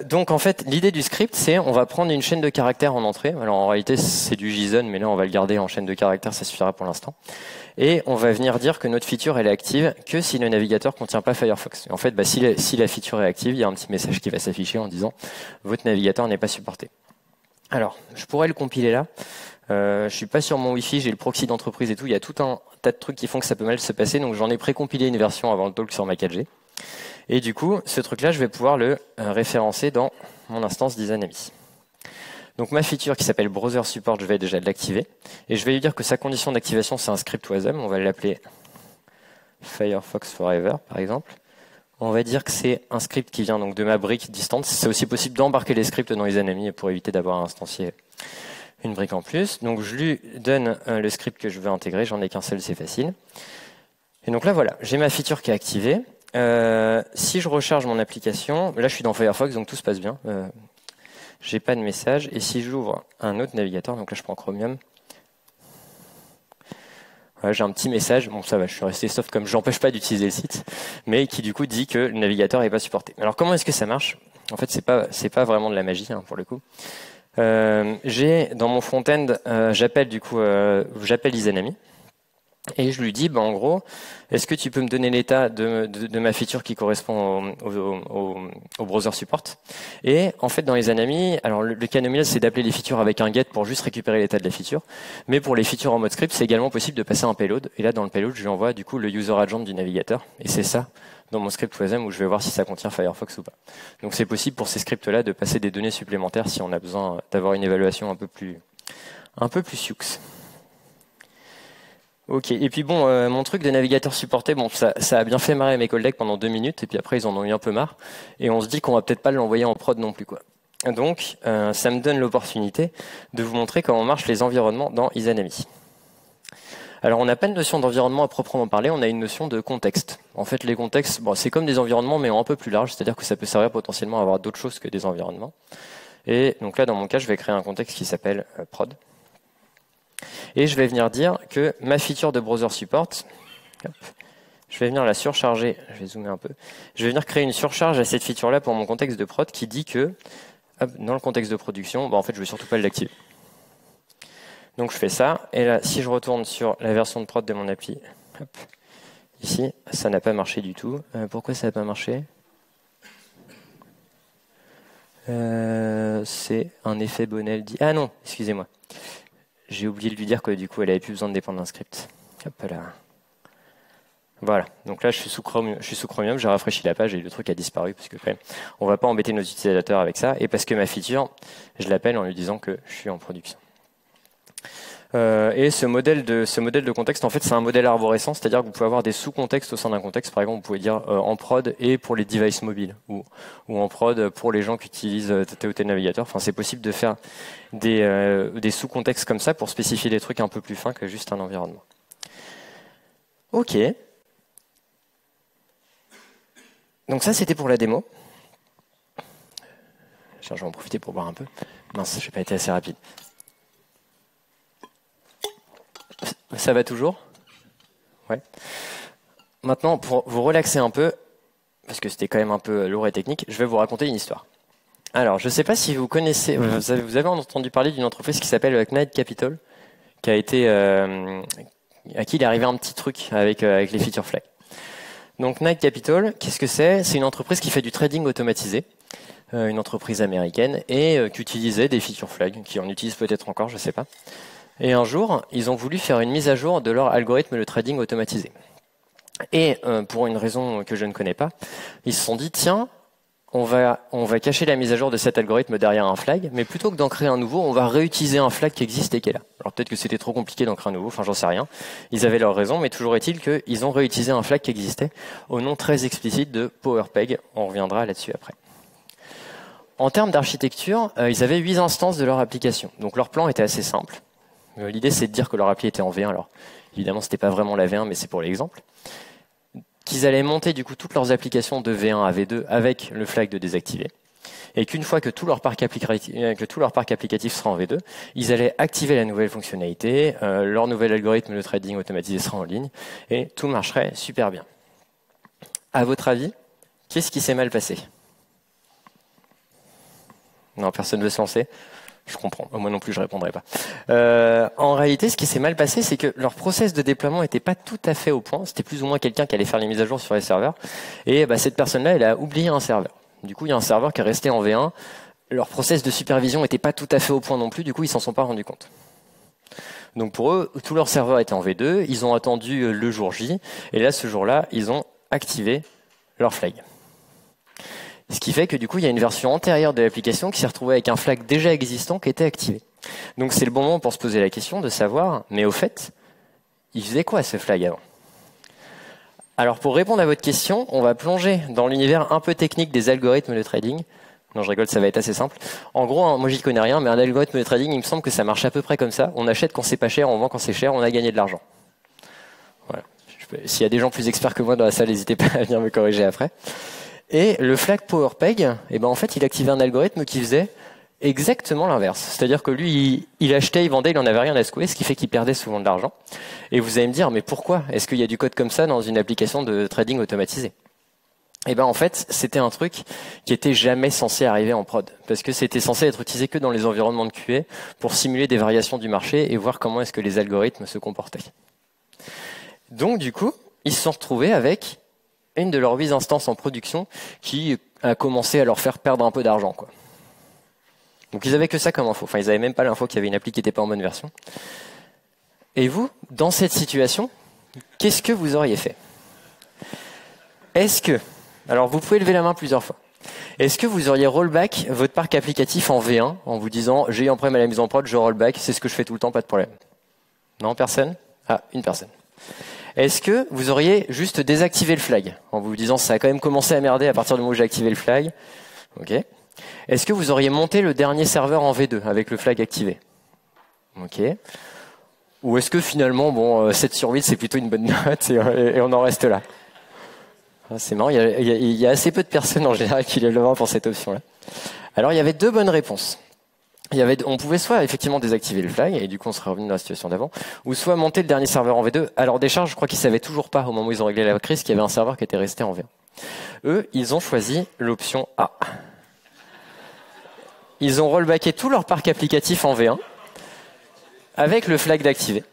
Donc en fait, l'idée du script, c'est on va prendre une chaîne de caractères en entrée. Alors en réalité, c'est du JSON, mais là on va le garder en chaîne de caractères, ça suffira pour l'instant. Et on va venir dire que notre feature elle est active que si le navigateur contient pas Firefox. Et en fait, si la feature est active, il y a un petit message qui va s'afficher en disant votre navigateur n'est pas supporté. Alors, je pourrais le compiler là. Je suis pas sur mon Wi-Fi, j'ai le proxy d'entreprise et tout. Il y a tout un tas de trucs qui font que ça peut mal se passer. Donc j'en ai précompilé une version avant le talk sur ma 4G. Et du coup, ce truc-là, je vais pouvoir le référencer dans mon instance d'Izanami. Donc ma feature qui s'appelle Browser Support, je vais déjà l'activer. Et je vais lui dire que sa condition d'activation, c'est un script WASM. On va l'appeler Firefox Forever, par exemple. On va dire que c'est un script qui vient donc de ma brique distante. C'est aussi possible d'embarquer les scripts dans Izanami pour éviter d'avoir à instancier une brique en plus. Donc je lui donne le script que je veux intégrer. J'en ai qu'un seul, c'est facile. Et donc là, voilà, j'ai ma feature qui est activée. Si je recharge mon application, là je suis dans Firefox, donc tout se passe bien. J'ai pas de message. Et si j'ouvre un autre navigateur, donc là je prends Chromium. Ouais, j'ai un petit message, bon ça va, je suis resté soft comme j'empêche pas d'utiliser le site, mais qui du coup dit que le navigateur n'est pas supporté. Alors comment est-ce que ça marche? En fait c'est pas vraiment de la magie pour le coup. J'ai dans mon front-end, j'appelle Izanami et je lui dis en gros, est-ce que tu peux me donner l'état de ma feature qui correspond au browser support? Et en fait dans Izanami, alors le cas nominal c'est d'appeler les features avec un get pour juste récupérer l'état de la feature, mais pour les features en mode script c'est également possible de passer un payload, et là dans le payload je lui envoie du coup le user agent du navigateur, et c'est ça dans mon script WASM où je vais voir si ça contient Firefox ou pas. Donc c'est possible pour ces scripts là de passer des données supplémentaires si on a besoin d'avoir une évaluation un peu plus sioux. Ok, et puis bon, mon truc de navigateur supporté, bon, ça a bien fait marrer mes collègues pendant 2 minutes, et puis après ils en ont eu un peu marre, et on se dit qu'on va peut-être pas l'envoyer en prod non plus, quoi. Donc, ça me donne l'opportunité de vous montrer comment marchent les environnements dans Izanami. Alors, on n'a pas une notion d'environnement à proprement parler, on a une notion de contexte. En fait, les contextes, bon, c'est comme des environnements, mais un peu plus large, c'est-à-dire que ça peut servir potentiellement à avoir d'autres choses que des environnements. Et donc là, dans mon cas, je vais créer un contexte qui s'appelle prod. Et je vais venir dire que ma feature de browser support, hop, je vais venir la surcharger, je vais zoomer un peu, je vais venir créer une surcharge à cette feature-là pour mon contexte de prod qui dit que, hop, dans le contexte de production, en fait, je ne vais surtout pas l'activer. Donc je fais ça, et là, si je retourne sur la version de prod de mon appli, hop, ici, ça n'a pas marché du tout. Pourquoi ça n'a pas marché? C'est un effet Bonnell dit... Ah non, excusez-moi. J'ai oublié de lui dire que du coup, elle n'avait plus besoin de dépendre d'un script. Hop là. Voilà. Donc là, je suis sous Chromium, j'ai rafraîchi la page et le truc a disparu parce que quand même, on va pas embêter nos utilisateurs avec ça. Et parce que ma feature, je l'appelle en lui disant que je suis en production. Et ce modèle de contexte, en fait, c'est un modèle arborescent, c'est-à-dire que vous pouvez avoir des sous-contextes au sein d'un contexte. Par exemple, vous pouvez dire en prod et pour les devices mobiles, ou en prod pour les gens qui utilisent tel ou tel navigateur. Enfin, c'est possible de faire des sous-contextes comme ça pour spécifier des trucs un peu plus fins que juste un environnement. Ok. Donc ça, c'était pour la démo. Je vais en profiter pour boire un peu. Mince, je n'ai pas été assez rapide. Ça va toujours? Ouais. Maintenant, pour vous relaxer un peu, parce que c'était quand même un peu lourd et technique, je vais vous raconter une histoire. Alors, je ne sais pas si vous connaissez, vous avez entendu parler d'une entreprise qui s'appelle Knight Capital, qui a été, à qui il est arrivé un petit truc avec les feature flags. Donc, Knight Capital, qu'est-ce que c'est? C'est une entreprise qui fait du trading automatisé, une entreprise américaine, et qui utilisait des feature flags, qui en utilise peut-être encore, je ne sais pas. Et un jour, ils ont voulu faire une mise à jour de leur algorithme de trading automatisé. Et pour une raison que je ne connais pas, ils se sont dit, tiens, on va cacher la mise à jour de cet algorithme derrière un flag, mais plutôt que d'en créer un nouveau, on va réutiliser un flag qui existe et qui est là. Alors peut-être que c'était trop compliqué d'en créer un nouveau, enfin j'en sais rien. Ils avaient leur raison, mais toujours est-il qu'ils ont réutilisé un flag qui existait au nom très explicite de PowerPeg. On reviendra là-dessus après. En termes d'architecture, ils avaient 8 instances de leur application. Donc leur plan était assez simple. L'idée, c'est de dire que leur appli était en V1. Alors, évidemment, c'était pas vraiment la V1, mais c'est pour l'exemple. Qu'ils allaient monter du coup toutes leurs applications de V1 à V2 avec le flag de désactiver. Et qu'une fois que tout leur parc applicatif sera en V2, ils allaient activer la nouvelle fonctionnalité, leur nouvel algorithme de trading automatisé sera en ligne, et tout marcherait super bien. À votre avis, qu'est-ce qui s'est mal passé? Non, personne ne veut se lancer. Je comprends. Moi non plus, je répondrai pas. En réalité, ce qui s'est mal passé, c'est que leur process de déploiement n'était pas tout à fait au point. C'était plus ou moins quelqu'un qui allait faire les mises à jour sur les serveurs. Et cette personne-là, elle a oublié un serveur. Du coup, il y a un serveur qui est resté en V1. Leur process de supervision n'était pas tout à fait au point non plus. Du coup, ils s'en sont pas rendus compte. Donc pour eux, tous leurs serveurs étaient en V2. Ils ont attendu le jour J. Et là, ce jour-là, ils ont activé leur flag. Ce qui fait que du coup, il y a une version antérieure de l'application qui s'est retrouvée avec un flag déjà existant qui était activé. Donc c'est le bon moment pour se poser la question de savoir, mais au fait, il faisait quoi ce flag avant? Alors pour répondre à votre question, on va plonger dans l'univers un peu technique des algorithmes de trading. Non, je rigole, ça va être assez simple. En gros, moi j'y connais rien, mais un algorithme de trading, il me semble que ça marche à peu près comme ça. On achète quand c'est pas cher, on vend quand c'est cher, on a gagné de l'argent. Voilà. S'il y a des gens plus experts que moi dans la salle, n'hésitez pas à venir me corriger après. Et le flag PowerPeg, en fait, il activait un algorithme qui faisait exactement l'inverse. C'est-à-dire que lui, il achetait, il vendait, il n'en avait rien à secouer, ce qui fait qu'il perdait souvent de l'argent. Et vous allez me dire, mais pourquoi est-ce qu'il y a du code comme ça dans une application de trading automatisée? En fait, c'était un truc qui était jamais censé arriver en prod. Parce que c'était censé être utilisé que dans les environnements de QA pour simuler des variations du marché et voir comment est-ce que les algorithmes se comportaient. Donc, du coup, ils se sont retrouvés avec une de leurs 8 instances en production qui a commencé à leur faire perdre un peu d'argent, quoi. Donc ils avaient que ça comme info. Enfin, ils avaient même pas l'info qu'il y avait une appli qui n'était pas en bonne version. Et vous, dans cette situation, qu'est-ce que vous auriez fait? Alors vous pouvez lever la main plusieurs fois. Est-ce que vous auriez rollback votre parc applicatif en V1 en vous disant j'ai eu un problème à la mise en prod, je rollback, c'est ce que je fais tout le temps, pas de problème? Non, personne? Ah, une personne. Est-ce que vous auriez juste désactivé le flag en vous disant ça a quand même commencé à merder à partir du moment où j'ai activé le flag? Ok. Est-ce que vous auriez monté le dernier serveur en V2 avec le flag activé? Ok. Ou est-ce que finalement, 7 sur 8 c'est plutôt une bonne note et on en reste là? C'est marrant, il y a assez peu de personnes en général qui lèvent la main pour cette option-là. Alors il y avait 2 bonnes réponses. On pouvait soit effectivement désactiver le flag, et du coup on serait revenu dans la situation d'avant, ou soit monter le dernier serveur en V2. Alors des charges, je crois qu'ils savaient toujours pas au moment où ils ont réglé la crise qu'il y avait un serveur qui était resté en V1. Eux, ils ont choisi l'option A. Ils ont rollbacké tout leur parc applicatif en V1 avec le flag d'activer.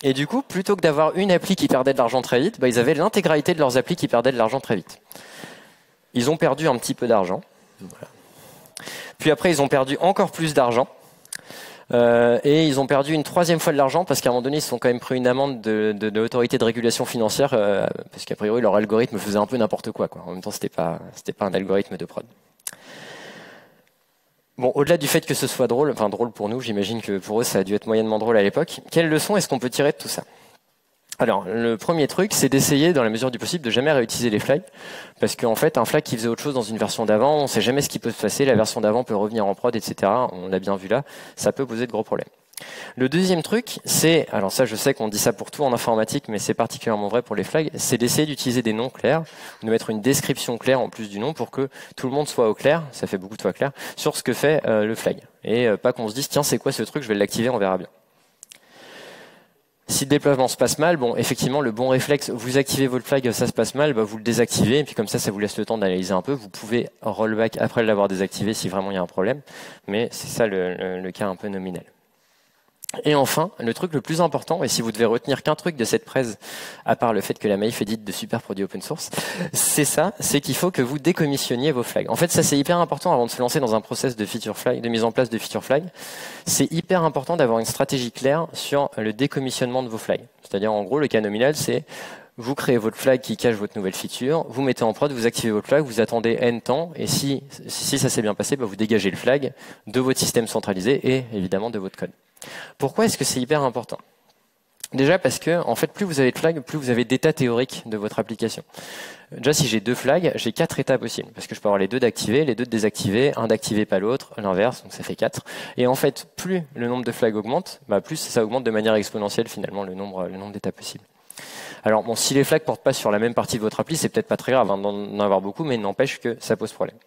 Et du coup, plutôt que d'avoir une appli qui perdait de l'argent très vite, ils avaient l'intégralité de leurs applis qui perdaient de l'argent très vite. Ils ont perdu un petit peu d'argent. Voilà. Puis après, ils ont perdu encore plus d'argent. Et ils ont perdu une 3e fois de l'argent parce qu'à un moment donné, ils se sont quand même pris une amende de l'autorité de régulation financière parce qu'a priori, leur algorithme faisait un peu n'importe quoi. En même temps, c'était pas un algorithme de prod. Bon, au-delà du fait que ce soit drôle, enfin drôle pour nous, j'imagine que pour eux, ça a dû être moyennement drôle à l'époque. Quelle leçon est-ce qu'on peut tirer de tout ça? Alors, le premier truc, c'est d'essayer, dans la mesure du possible, de jamais réutiliser les flags. Parce qu'en fait, un flag qui faisait autre chose dans une version d'avant, on ne sait jamais ce qui peut se passer. La version d'avant peut revenir en prod, etc. On l'a bien vu là. Ça peut poser de gros problèmes. Le deuxième truc, c'est, alors ça, je sais qu'on dit ça pour tout en informatique, mais c'est particulièrement vrai pour les flags, c'est d'essayer d'utiliser des noms clairs, de mettre une description claire en plus du nom pour que tout le monde soit au clair, ça fait beaucoup de fois clair, sur ce que fait le flag. Et pas qu'on se dise, tiens, c'est quoi ce truc, je vais l'activer, on verra bien. Si le déploiement se passe mal, effectivement, le bon réflexe, vous activez votre flag, ça se passe mal, vous le désactivez, et puis comme ça vous laisse le temps d'analyser un peu. Vous pouvez rollback après l'avoir désactivé si vraiment il y a un problème, mais c'est ça le cas un peu nominal. Et enfin, le truc le plus important, et si vous devez retenir qu'un truc de cette presse, à part le fait que la Maïf édite de super produits open source, c'est qu'il faut que vous décommissionniez vos flags. En fait, ça c'est hyper important avant de se lancer dans un process de feature flag, de mise en place de feature flag. C'est hyper important d'avoir une stratégie claire sur le décommissionnement de vos flags. C'est-à-dire, en gros, le cas nominal, c'est vous créez votre flag qui cache votre nouvelle feature, vous mettez en prod, vous activez votre flag, vous attendez N temps, et si ça s'est bien passé, vous dégagez le flag de votre système centralisé et évidemment de votre code. Pourquoi est-ce que c'est hyper important? Déjà parce que, en fait, plus vous avez de flags, plus vous avez d'états théoriques de votre application. Déjà, si j'ai 2 flags, j'ai 4 états possibles. Parce que je peux avoir les 2 d'activer, les 2 de désactiver, un d'activer pas l'autre, l'inverse, donc ça fait 4. Et en fait, plus le nombre de flags augmente, plus ça augmente de manière exponentielle finalement le nombre d'états possibles. Alors bon, si les flags portent pas sur la même partie de votre appli, c'est peut-être pas très grave d'en avoir beaucoup, mais il n'empêche que ça pose problème.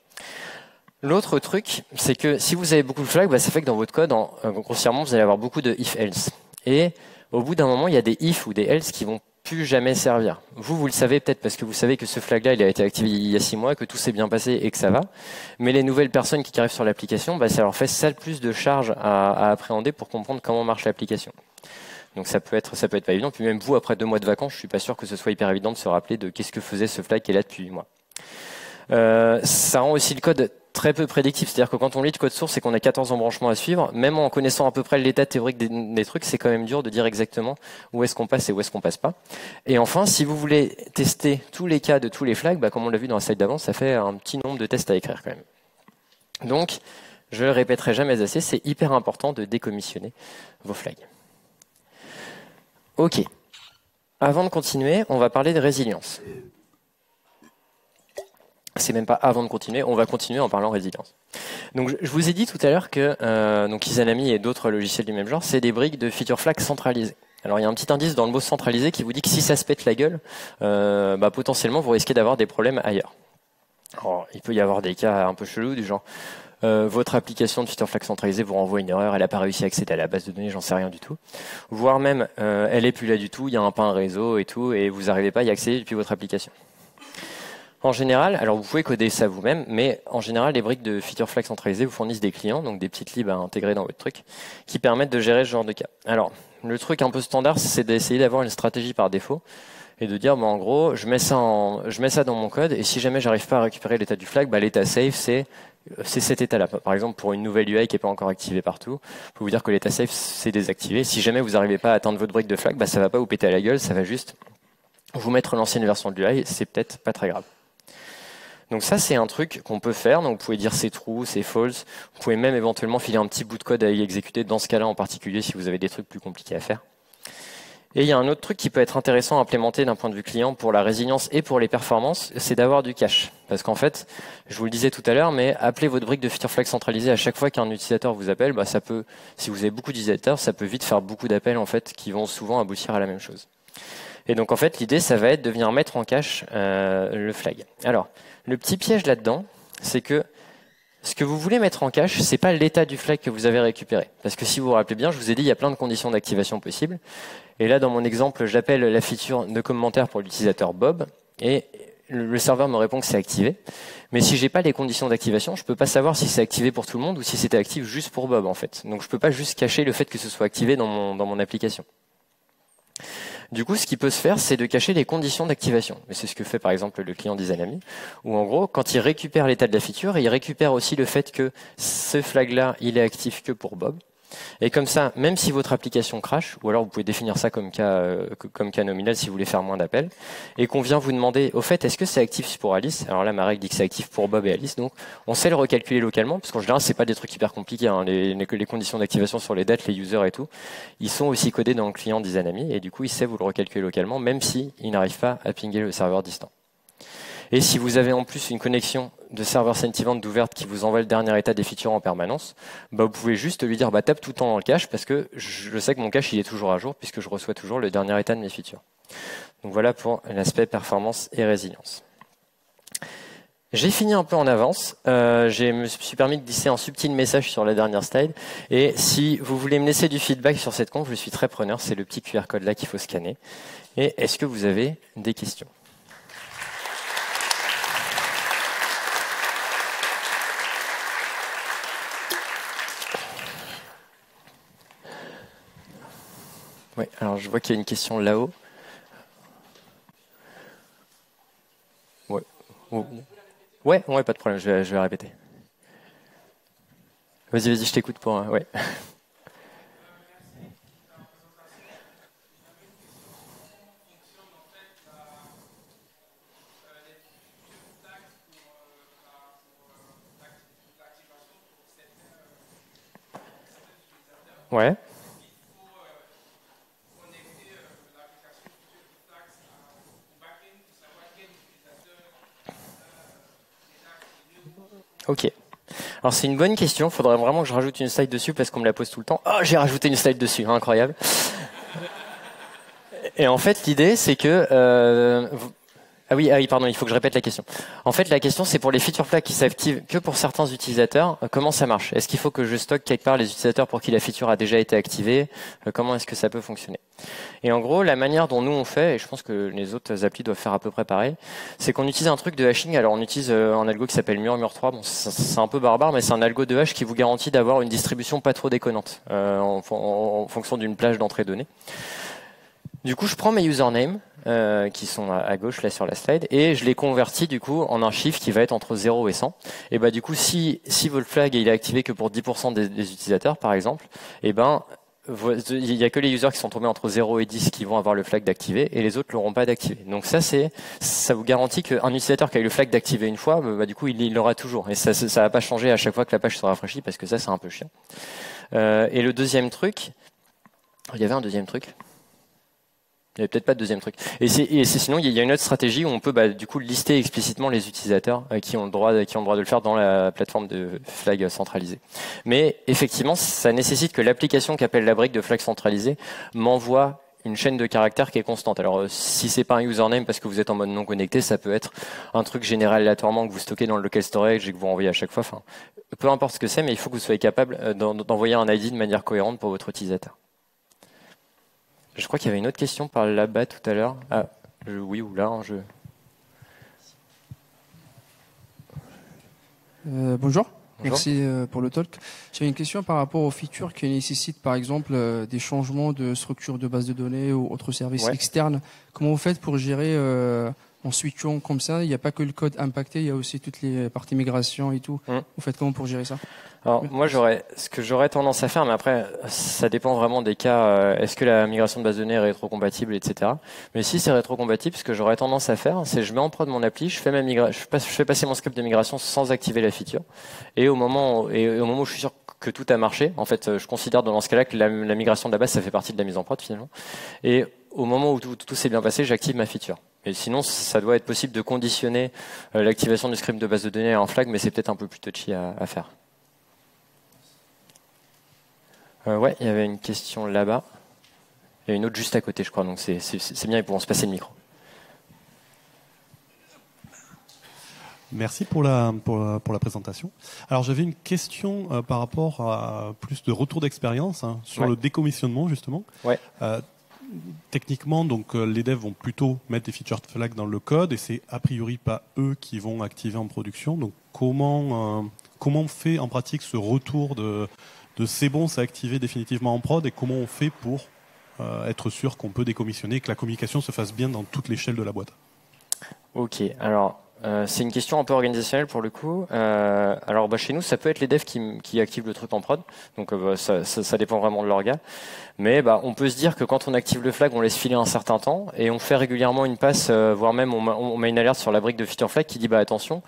L'autre truc, c'est que si vous avez beaucoup de flags, ça fait que dans votre code, grossièrement, vous allez avoir beaucoup de if-else. Et au bout d'un moment, il y a des if ou des else qui vont plus jamais servir. Vous le savez peut-être parce que vous savez que ce flag-là, il a été activé il y a 6 mois, que tout s'est bien passé et que ça va. Mais les nouvelles personnes qui arrivent sur l'application, ça leur fait ça plus de charge à appréhender pour comprendre comment marche l'application. Donc ça peut être pas évident. Puis même vous, après 2 mois de vacances, je suis pas sûr que ce soit hyper évident de se rappeler de qu'est-ce que faisait ce flag qui est là depuis 8 mois. Ça rend aussi le code très peu prédictif, c'est-à-dire que quand on lit le code source et qu'on a 14 embranchements à suivre, même en connaissant à peu près l'état théorique des trucs, c'est quand même dur de dire exactement où est-ce qu'on passe et où est-ce qu'on passe pas. Et enfin, si vous voulez tester tous les cas de tous les flags, comme on l'a vu dans la slide d'avant, ça fait un petit nombre de tests à écrire quand même. Donc, je le répéterai jamais assez, c'est hyper important de décommissionner vos flags. Ok. Avant de continuer, on va parler de résilience. C'est même pas avant de continuer, on va continuer en parlant résilience. Donc je vous ai dit tout à l'heure que Izanami et d'autres logiciels du même genre, c'est des briques de feature flag centralisées. Alors il y a un petit indice dans le mot centralisé qui vous dit que si ça se pète la gueule, potentiellement vous risquez d'avoir des problèmes ailleurs. Alors, il peut y avoir des cas un peu chelous du genre votre application de feature flag centralisée vous renvoie une erreur, elle n'a pas réussi à accéder à la base de données, j'en sais rien du tout. Voire même elle est plus là du tout, il y a un pain réseau et tout, et vous n'arrivez pas à y accéder depuis votre application. En général, alors vous pouvez coder ça vous-même, mais en général, les briques de feature flag centralisées vous fournissent des clients, donc des petites libs à intégrer dans votre truc, qui permettent de gérer ce genre de cas. Alors, le truc un peu standard, c'est d'essayer d'avoir une stratégie par défaut et de dire, en gros, je mets ça dans mon code, et si jamais j'arrive pas à récupérer l'état du flag, l'état safe, c'est cet état-là. Par exemple, pour une nouvelle UI qui n'est pas encore activée partout, je peux vous dire que l'état safe, c'est désactivé. Si jamais vous n'arrivez pas à atteindre votre brique de flag, ça va pas vous péter à la gueule, ça va juste vous mettre l'ancienne version de l'UI, c'est peut-être pas très grave. Donc ça, c'est un truc qu'on peut faire. Donc vous pouvez dire c'est true, c'est false. Vous pouvez même éventuellement filer un petit bout de code à y exécuter dans ce cas-là en particulier si vous avez des trucs plus compliqués à faire. Et il y a un autre truc qui peut être intéressant à implémenter d'un point de vue client pour la résilience et pour les performances, c'est d'avoir du cache. Parce qu'en fait, je vous le disais tout à l'heure, mais appeler votre brique de feature flag centralisée à chaque fois qu'un utilisateur vous appelle, ça peut, si vous avez beaucoup d'utilisateurs, ça peut vite faire beaucoup d'appels en fait qui vont souvent aboutir à la même chose. Et donc en fait, l'idée, ça va être de venir mettre en cache le flag. Alors, le petit piège là-dedans, c'est que ce que vous voulez mettre en cache, c'est pas l'état du flag que vous avez récupéré. Parce que si vous vous rappelez bien, je vous ai dit, il y a plein de conditions d'activation possibles. Et là, dans mon exemple, j'appelle la feature de commentaire pour l'utilisateur Bob, et le serveur me répond que c'est activé. Mais si j'ai pas les conditions d'activation, je peux pas savoir si c'est activé pour tout le monde ou si c'était actif juste pour Bob, en fait. Donc je peux pas juste cacher le fait que ce soit activé dans mon application. Du coup, ce qui peut se faire, c'est de cacher les conditions d'activation. Mais c'est ce que fait par exemple le client d'Izanami, où en gros, quand il récupère l'état de la feature, il récupère aussi le fait que ce flag-là, il est actif que pour Bob. Et comme ça, même si votre application crash, ou alors vous pouvez définir ça comme cas nominal si vous voulez faire moins d'appels, et qu'on vient vous demander, au fait, est-ce que c'est actif pour Alice? Alors là, ma règle dit que c'est actif pour Bob et Alice, donc on sait le recalculer localement, parce qu'en général, c'est pas des trucs hyper compliqués, hein. Les conditions d'activation sur les dates, les users et tout, ils sont aussi codés dans le client d'Izanami, et du coup, il sait vous le recalculer localement, même si il n'arrive pas à pinguer le serveur distant. Et si vous avez en plus une connexion de serveur Sentivent d'ouverte qui vous envoie le dernier état des features en permanence, vous pouvez juste lui dire tape tout le temps dans le cache parce que je sais que mon cache il est toujours à jour puisque je reçois toujours le dernier état de mes features. Donc voilà pour l'aspect performance et résilience. J'ai fini un peu en avance. Je me suis permis de glisser un subtil message sur la dernière slide. Et si vous voulez me laisser du feedback sur cette conf, je suis très preneur. C'est le petit QR code là qu'il faut scanner. Et est-ce que vous avez des questions ? Oui, alors je vois qu'il y a une question là-haut. Ouais. Ouais, pas de problème, je vais répéter. Vas-y, je t'écoute pour ouais. Ouais. Ok. Alors c'est une bonne question. Il faudrait vraiment que je rajoute une slide dessus parce qu'on me la pose tout le temps. Oh, j'ai rajouté une slide dessus, incroyable. Et en fait, l'idée, c'est que ah oui, pardon, il faut que je répète la question. En fait, la question, c'est pour les feature flags qui s'activent que pour certains utilisateurs, comment ça marche? Est-ce qu'il faut que je stocke quelque part les utilisateurs pour qui la feature a déjà été activée? Comment est-ce que ça peut fonctionner? Et en gros, la manière dont nous on fait, et je pense que les autres applis doivent faire à peu près pareil, c'est qu'on utilise un truc de hashing. Alors on utilise un algo qui s'appelle Murmur3. Bon, c'est un peu barbare, mais c'est un algo de hash qui vous garantit d'avoir une distribution pas trop déconnante en fonction d'une plage d'entrée donnée. Du coup, je prends mes usernames qui sont à gauche là sur la slide et je les convertis du coup en un chiffre qui va être entre 0 et 100. Et bah du coup, si votre flag il est activé que pour 10% des utilisateurs par exemple, et ben il y a que les users qui sont tombés entre 0 et 10 qui vont avoir le flag d'activer et les autres l'auront pas d'activer. Donc ça vous garantit qu'un utilisateur qui a eu le flag d'activer une fois, bah du coup il l'aura toujours et ça va pas changer à chaque fois que la page se rafraîchit parce que ça c'est un peu chiant. Et le deuxième truc, il y avait un deuxième truc. Il n'y avait peut-être pas de deuxième truc. Et sinon, il y a une autre stratégie où on peut du coup lister explicitement les utilisateurs qui ont le droit de le faire dans la plateforme de flag centralisée. Mais effectivement, ça nécessite que l'application qui appelle la brique de flag centralisée m'envoie une chaîne de caractères qui est constante. Alors, si c'est pas un username parce que vous êtes en mode non connecté, ça peut être un truc généré aléatoirement que vous stockez dans le local storage et que vous renvoyez à chaque fois. Enfin, peu importe ce que c'est, mais il faut que vous soyez capable d'envoyer un ID de manière cohérente pour votre utilisateur. Je crois qu'il y avait une autre question par là-bas tout à l'heure. Ah, oui ou là, Bonjour. Merci pour le talk. J'avais une question par rapport aux features qui nécessitent par exemple des changements de structure de base de données ou autres services externes. Comment vous faites pour gérer en switchant comme ça? Il n'y a pas que le code impacté, il y a aussi toutes les parties migration et tout. Vous faites comment pour gérer ça? Alors moi ce que j'aurais tendance à faire, mais après ça dépend vraiment des cas. Est-ce que la migration de base de données est rétrocompatible, etc. Mais si c'est rétrocompatible, ce que j'aurais tendance à faire, c'est je mets en prod mon appli, je fais passer mon script de migration sans activer la feature, et au moment où je suis sûr que tout a marché, en fait, je considère dans ce cas-là que la migration de la base ça fait partie de la mise en prod finalement. Et au moment où tout s'est bien passé, j'active ma feature. Et sinon, ça doit être possible de conditionner l'activation du script de base de données à un flag, mais c'est peut-être un peu plus touchy à faire. Ouais, il y avait une question là-bas. Il y a une autre juste à côté, je crois. Donc c'est bien, ils pourront se passer le micro. Merci pour la présentation. Alors j'avais une question par rapport à plus de retour d'expérience sur le décommissionnement justement. Ouais. Techniquement, donc les devs vont plutôt mettre des feature flags dans le code et c'est a priori pas eux qui vont activer en production. Donc comment on fait en pratique ce retour de c'est bon, c'est activé définitivement en prod et comment on fait pour être sûr qu'on peut décommissionner et que la communication se fasse bien dans toute l'échelle de la boîte? Ok, alors c'est une question un peu organisationnelle pour le coup. Alors chez nous, ça peut être les devs qui activent le truc en prod, donc ça dépend vraiment de leur gars. Mais on peut se dire que quand on active le flag, on laisse filer un certain temps et on fait régulièrement une passe, voire même on met une alerte sur la brique de feature flag qui dit attention,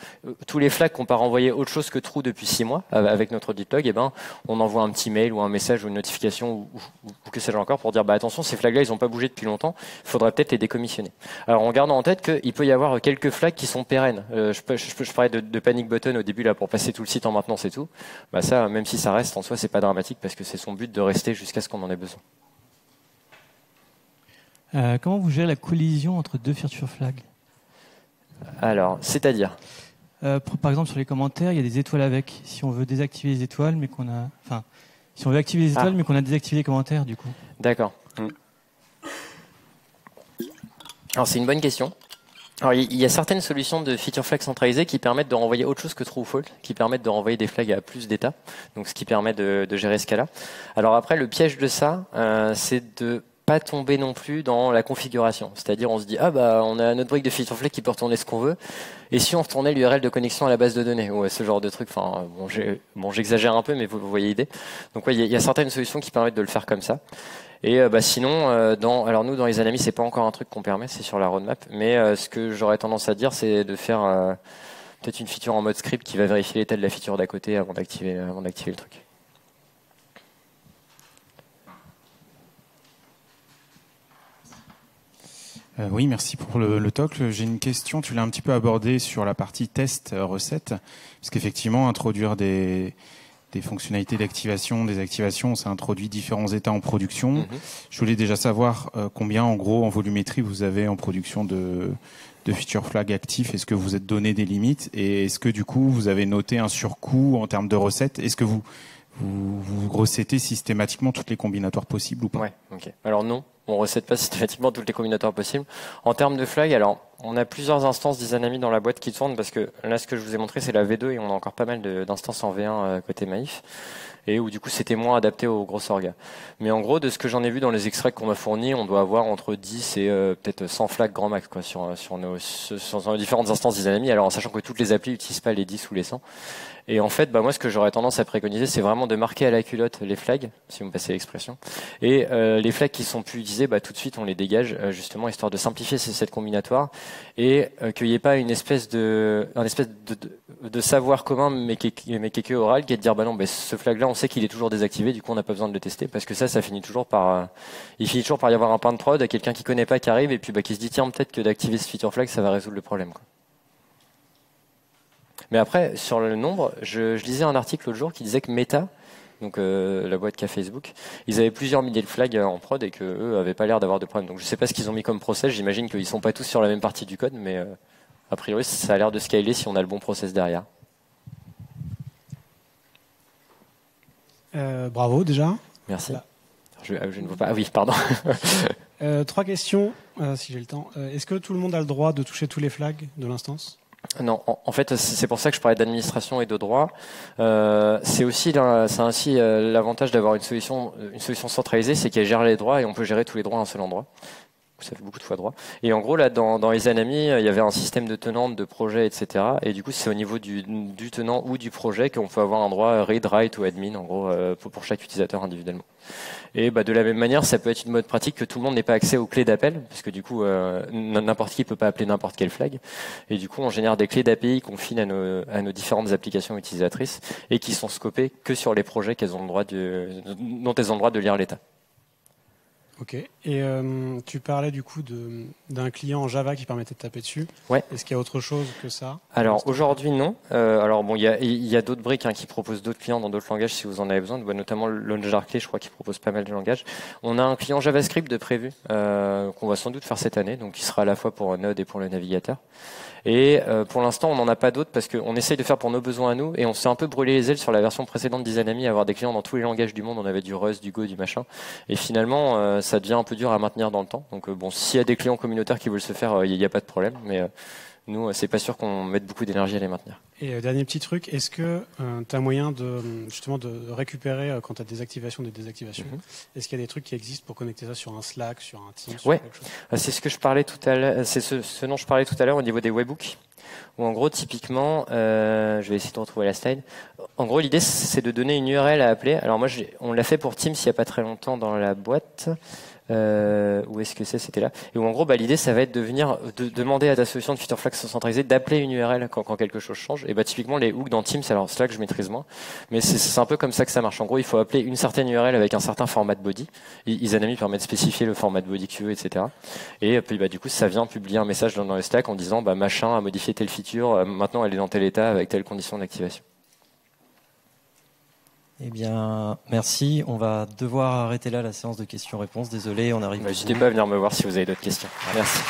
tous les flags qu'on pas renvoyer autre chose que true depuis 6 mois avec notre audit log, on envoie un petit mail ou un message ou une notification ou que sais-je encore pour dire attention, ces flags là ils ont pas bougé depuis longtemps, il faudrait peut-être les décommissionner. Alors en gardant en tête qu'il peut y avoir quelques flags qui sont pérennes. Je parlais de panic button au début là pour passer tout le site en maintenance et tout. Ça, même si ça reste en soi, c'est pas dramatique parce que c'est son but de rester jusqu'à ce qu'on en ait besoin. Comment vous gérez la collision entre deux feature flags? Alors, c'est-à-dire par exemple, sur les commentaires, il y a des étoiles avec. Si on veut désactiver les étoiles, mais qu'on a, si on veut activer les étoiles, mais qu'on a désactivé les commentaires, du coup. D'accord. Alors, c'est une bonne question. Alors, il y a certaines solutions de feature flag centralisées qui permettent de renvoyer autre chose que true ou false, qui permettent de renvoyer des flags à plus d'états, donc ce qui permet de gérer ce cas-là. Alors après, le piège de ça, c'est de pas tomber non plus dans la configuration. C'est-à-dire, on se dit, on a notre brique de feature flag qui peut retourner ce qu'on veut, et si on retournait l'URL de connexion à la base de données, ou ce genre de truc, j'exagère un peu, mais vous voyez l'idée. Donc il y a certaines solutions qui permettent de le faire comme ça. Et sinon, alors nous dans les Anami, c'est pas encore un truc qu'on permet, c'est sur la roadmap. Mais ce que j'aurais tendance à dire, c'est de faire peut-être une feature en mode script qui va vérifier l'état de la feature d'à côté avant d'activer le truc. Oui, merci pour le talk. J'ai une question, tu l'as un petit peu abordé sur la partie test recette, parce qu'effectivement, introduire des fonctionnalités d'activation, des activations, ça introduit différents états en production. Je voulais déjà savoir combien, en gros, en volumétrie, vous avez en production de feature flag actifs. Est-ce que vous êtes donné des limites et est-ce que du coup, vous avez noté un surcoût en termes de recettes? Est-ce que vous recetez systématiquement toutes les combinatoires possibles ou pas? Ouais, ok. Alors non, on recette pas systématiquement toutes les combinatoires possibles. En termes de flag, alors on a plusieurs instances d'Izanami dans la boîte qui tournent parce que là, ce que je vous ai montré, c'est la V2 et on a encore pas mal d'instances en V1 côté Maïf. Et où du coup c'était moins adapté aux grosses orgas. Mais en gros, de ce que j'en ai vu dans les extraits qu'on m'a fournis, on doit avoir entre 10 et peut-être 100 flags grand max quoi, sur nos différentes instances d'Izanami, alors en sachant que toutes les applis n'utilisent pas les 10 ou les 100. Et en fait, moi, ce que j'aurais tendance à préconiser, c'est vraiment de marquer à la culotte les flags, si vous me passez l'expression. Et les flags qui sont plus utilisés, tout de suite, on les dégage, justement, histoire de simplifier cette combinatoire et qu'il n'y ait pas un espèce de savoir commun, mais qui est que oral, qui est de dire, non, ce flag-là, on sait qu'il est toujours désactivé, du coup, on n'a pas besoin de le tester, parce que ça finit toujours par, il finit toujours par y avoir un pain de prod, quelqu'un qui connaît pas, qui arrive, et puis qui se dit, tiens, peut-être que d'activer ce feature flag, ça va résoudre le problème, quoi. Mais après, sur le nombre, je lisais un article l'autre jour qui disait que Meta, donc la boîte qu'a Facebook, ils avaient plusieurs milliers de flags en prod et qu'eux avaient pas l'air d'avoir de problème. Donc je sais pas ce qu'ils ont mis comme process, j'imagine qu'ils sont pas tous sur la même partie du code, mais a priori ça a l'air de scaler si on a le bon process derrière. Bravo déjà. Merci. Je ne vois pas. Ah oui, pardon. 3 questions, si j'ai le temps. Est-ce que tout le monde a le droit de toucher tous les flags de l'instance ? Non, en fait, c'est pour ça que je parlais d'administration et de droit. C'est aussi l'avantage d'avoir une solution centralisée, c'est qu'elle gère les droits et on peut gérer tous les droits à un seul endroit. Ça fait beaucoup de fois droit. Et en gros, là, dans Izanami, il y avait un système de tenante, de projet, etc. Et du coup, c'est au niveau du tenant ou du projet qu'on peut avoir un droit read, write ou admin, en gros, pour chaque utilisateur individuellement. Et de la même manière, ça peut être une mode pratique que tout le monde n'ait pas accès aux clés d'appel, parce que du coup, n'importe qui peut pas appeler n'importe quel flag. Et du coup, on génère des clés d'API qu'on file à nos différentes applications utilisatrices et qui sont scopées que sur les projets dont elles ont le droit de lire l'état. Ok. Et tu parlais du coup d'un client en Java qui permettait de taper dessus. Ouais. Est-ce qu'il y a autre chose que ça? Alors aujourd'hui non. Alors bon, il y a d'autres briques qui proposent d'autres clients dans d'autres langages si vous en avez besoin. Notamment LaunchDarkly, je crois, qui propose pas mal de langages. On a un client JavaScript de prévu qu'on va sans doute faire cette année, donc qui sera à la fois pour Node et pour le navigateur. Et pour l'instant, on n'en a pas d'autres parce qu'on essaye de faire pour nos besoins à nous et on s'est un peu brûlé les ailes sur la version précédente d'Izanami, avoir des clients dans tous les langages du monde. On avait du Rust, du Go, du machin. Et finalement, ça devient un peu dur à maintenir dans le temps. Donc bon, s'il y a des clients communautaires qui veulent se faire, il n'y a pas de problème. Mais nous, c'est pas sûr qu'on mette beaucoup d'énergie à les maintenir. Et dernier petit truc, est-ce que tu as moyen de récupérer quand tu as des activations, des désactivations? Est-ce qu'il y a des trucs qui existent pour connecter ça sur un Slack, sur un Teams, sur quelque chose? C'est ce que je parlais tout à l'heure. C'est ce dont je parlais tout à l'heure au niveau des webhooks. Où en gros, typiquement, je vais essayer de retrouver la slide. En gros, l'idée, c'est de donner une URL à appeler. Alors moi, on l'a fait pour Teams il n'y a pas très longtemps dans la boîte. Où est-ce que c'était là? Et où en gros, l'idée, ça va être de demander à ta solution de feature flag centralisée d'appeler une URL quand quelque chose change. Et typiquement, les hooks dans Teams, alors Slack, je maîtrise moins, mais c'est un peu comme ça que ça marche. En gros, il faut appeler une certaine URL avec un certain format de body. Izanami permet de spécifier le format de body que tu veux, etc. Et puis, du coup, ça vient publier un message dans le Slack en disant, machin a modifié telle feature, maintenant elle est dans tel état avec telle condition d'activation. Eh bien, merci. On va devoir arrêter là la séance de questions-réponses. Désolé, on arrive. N'hésitez pas à venir me voir si vous avez d'autres questions. Merci.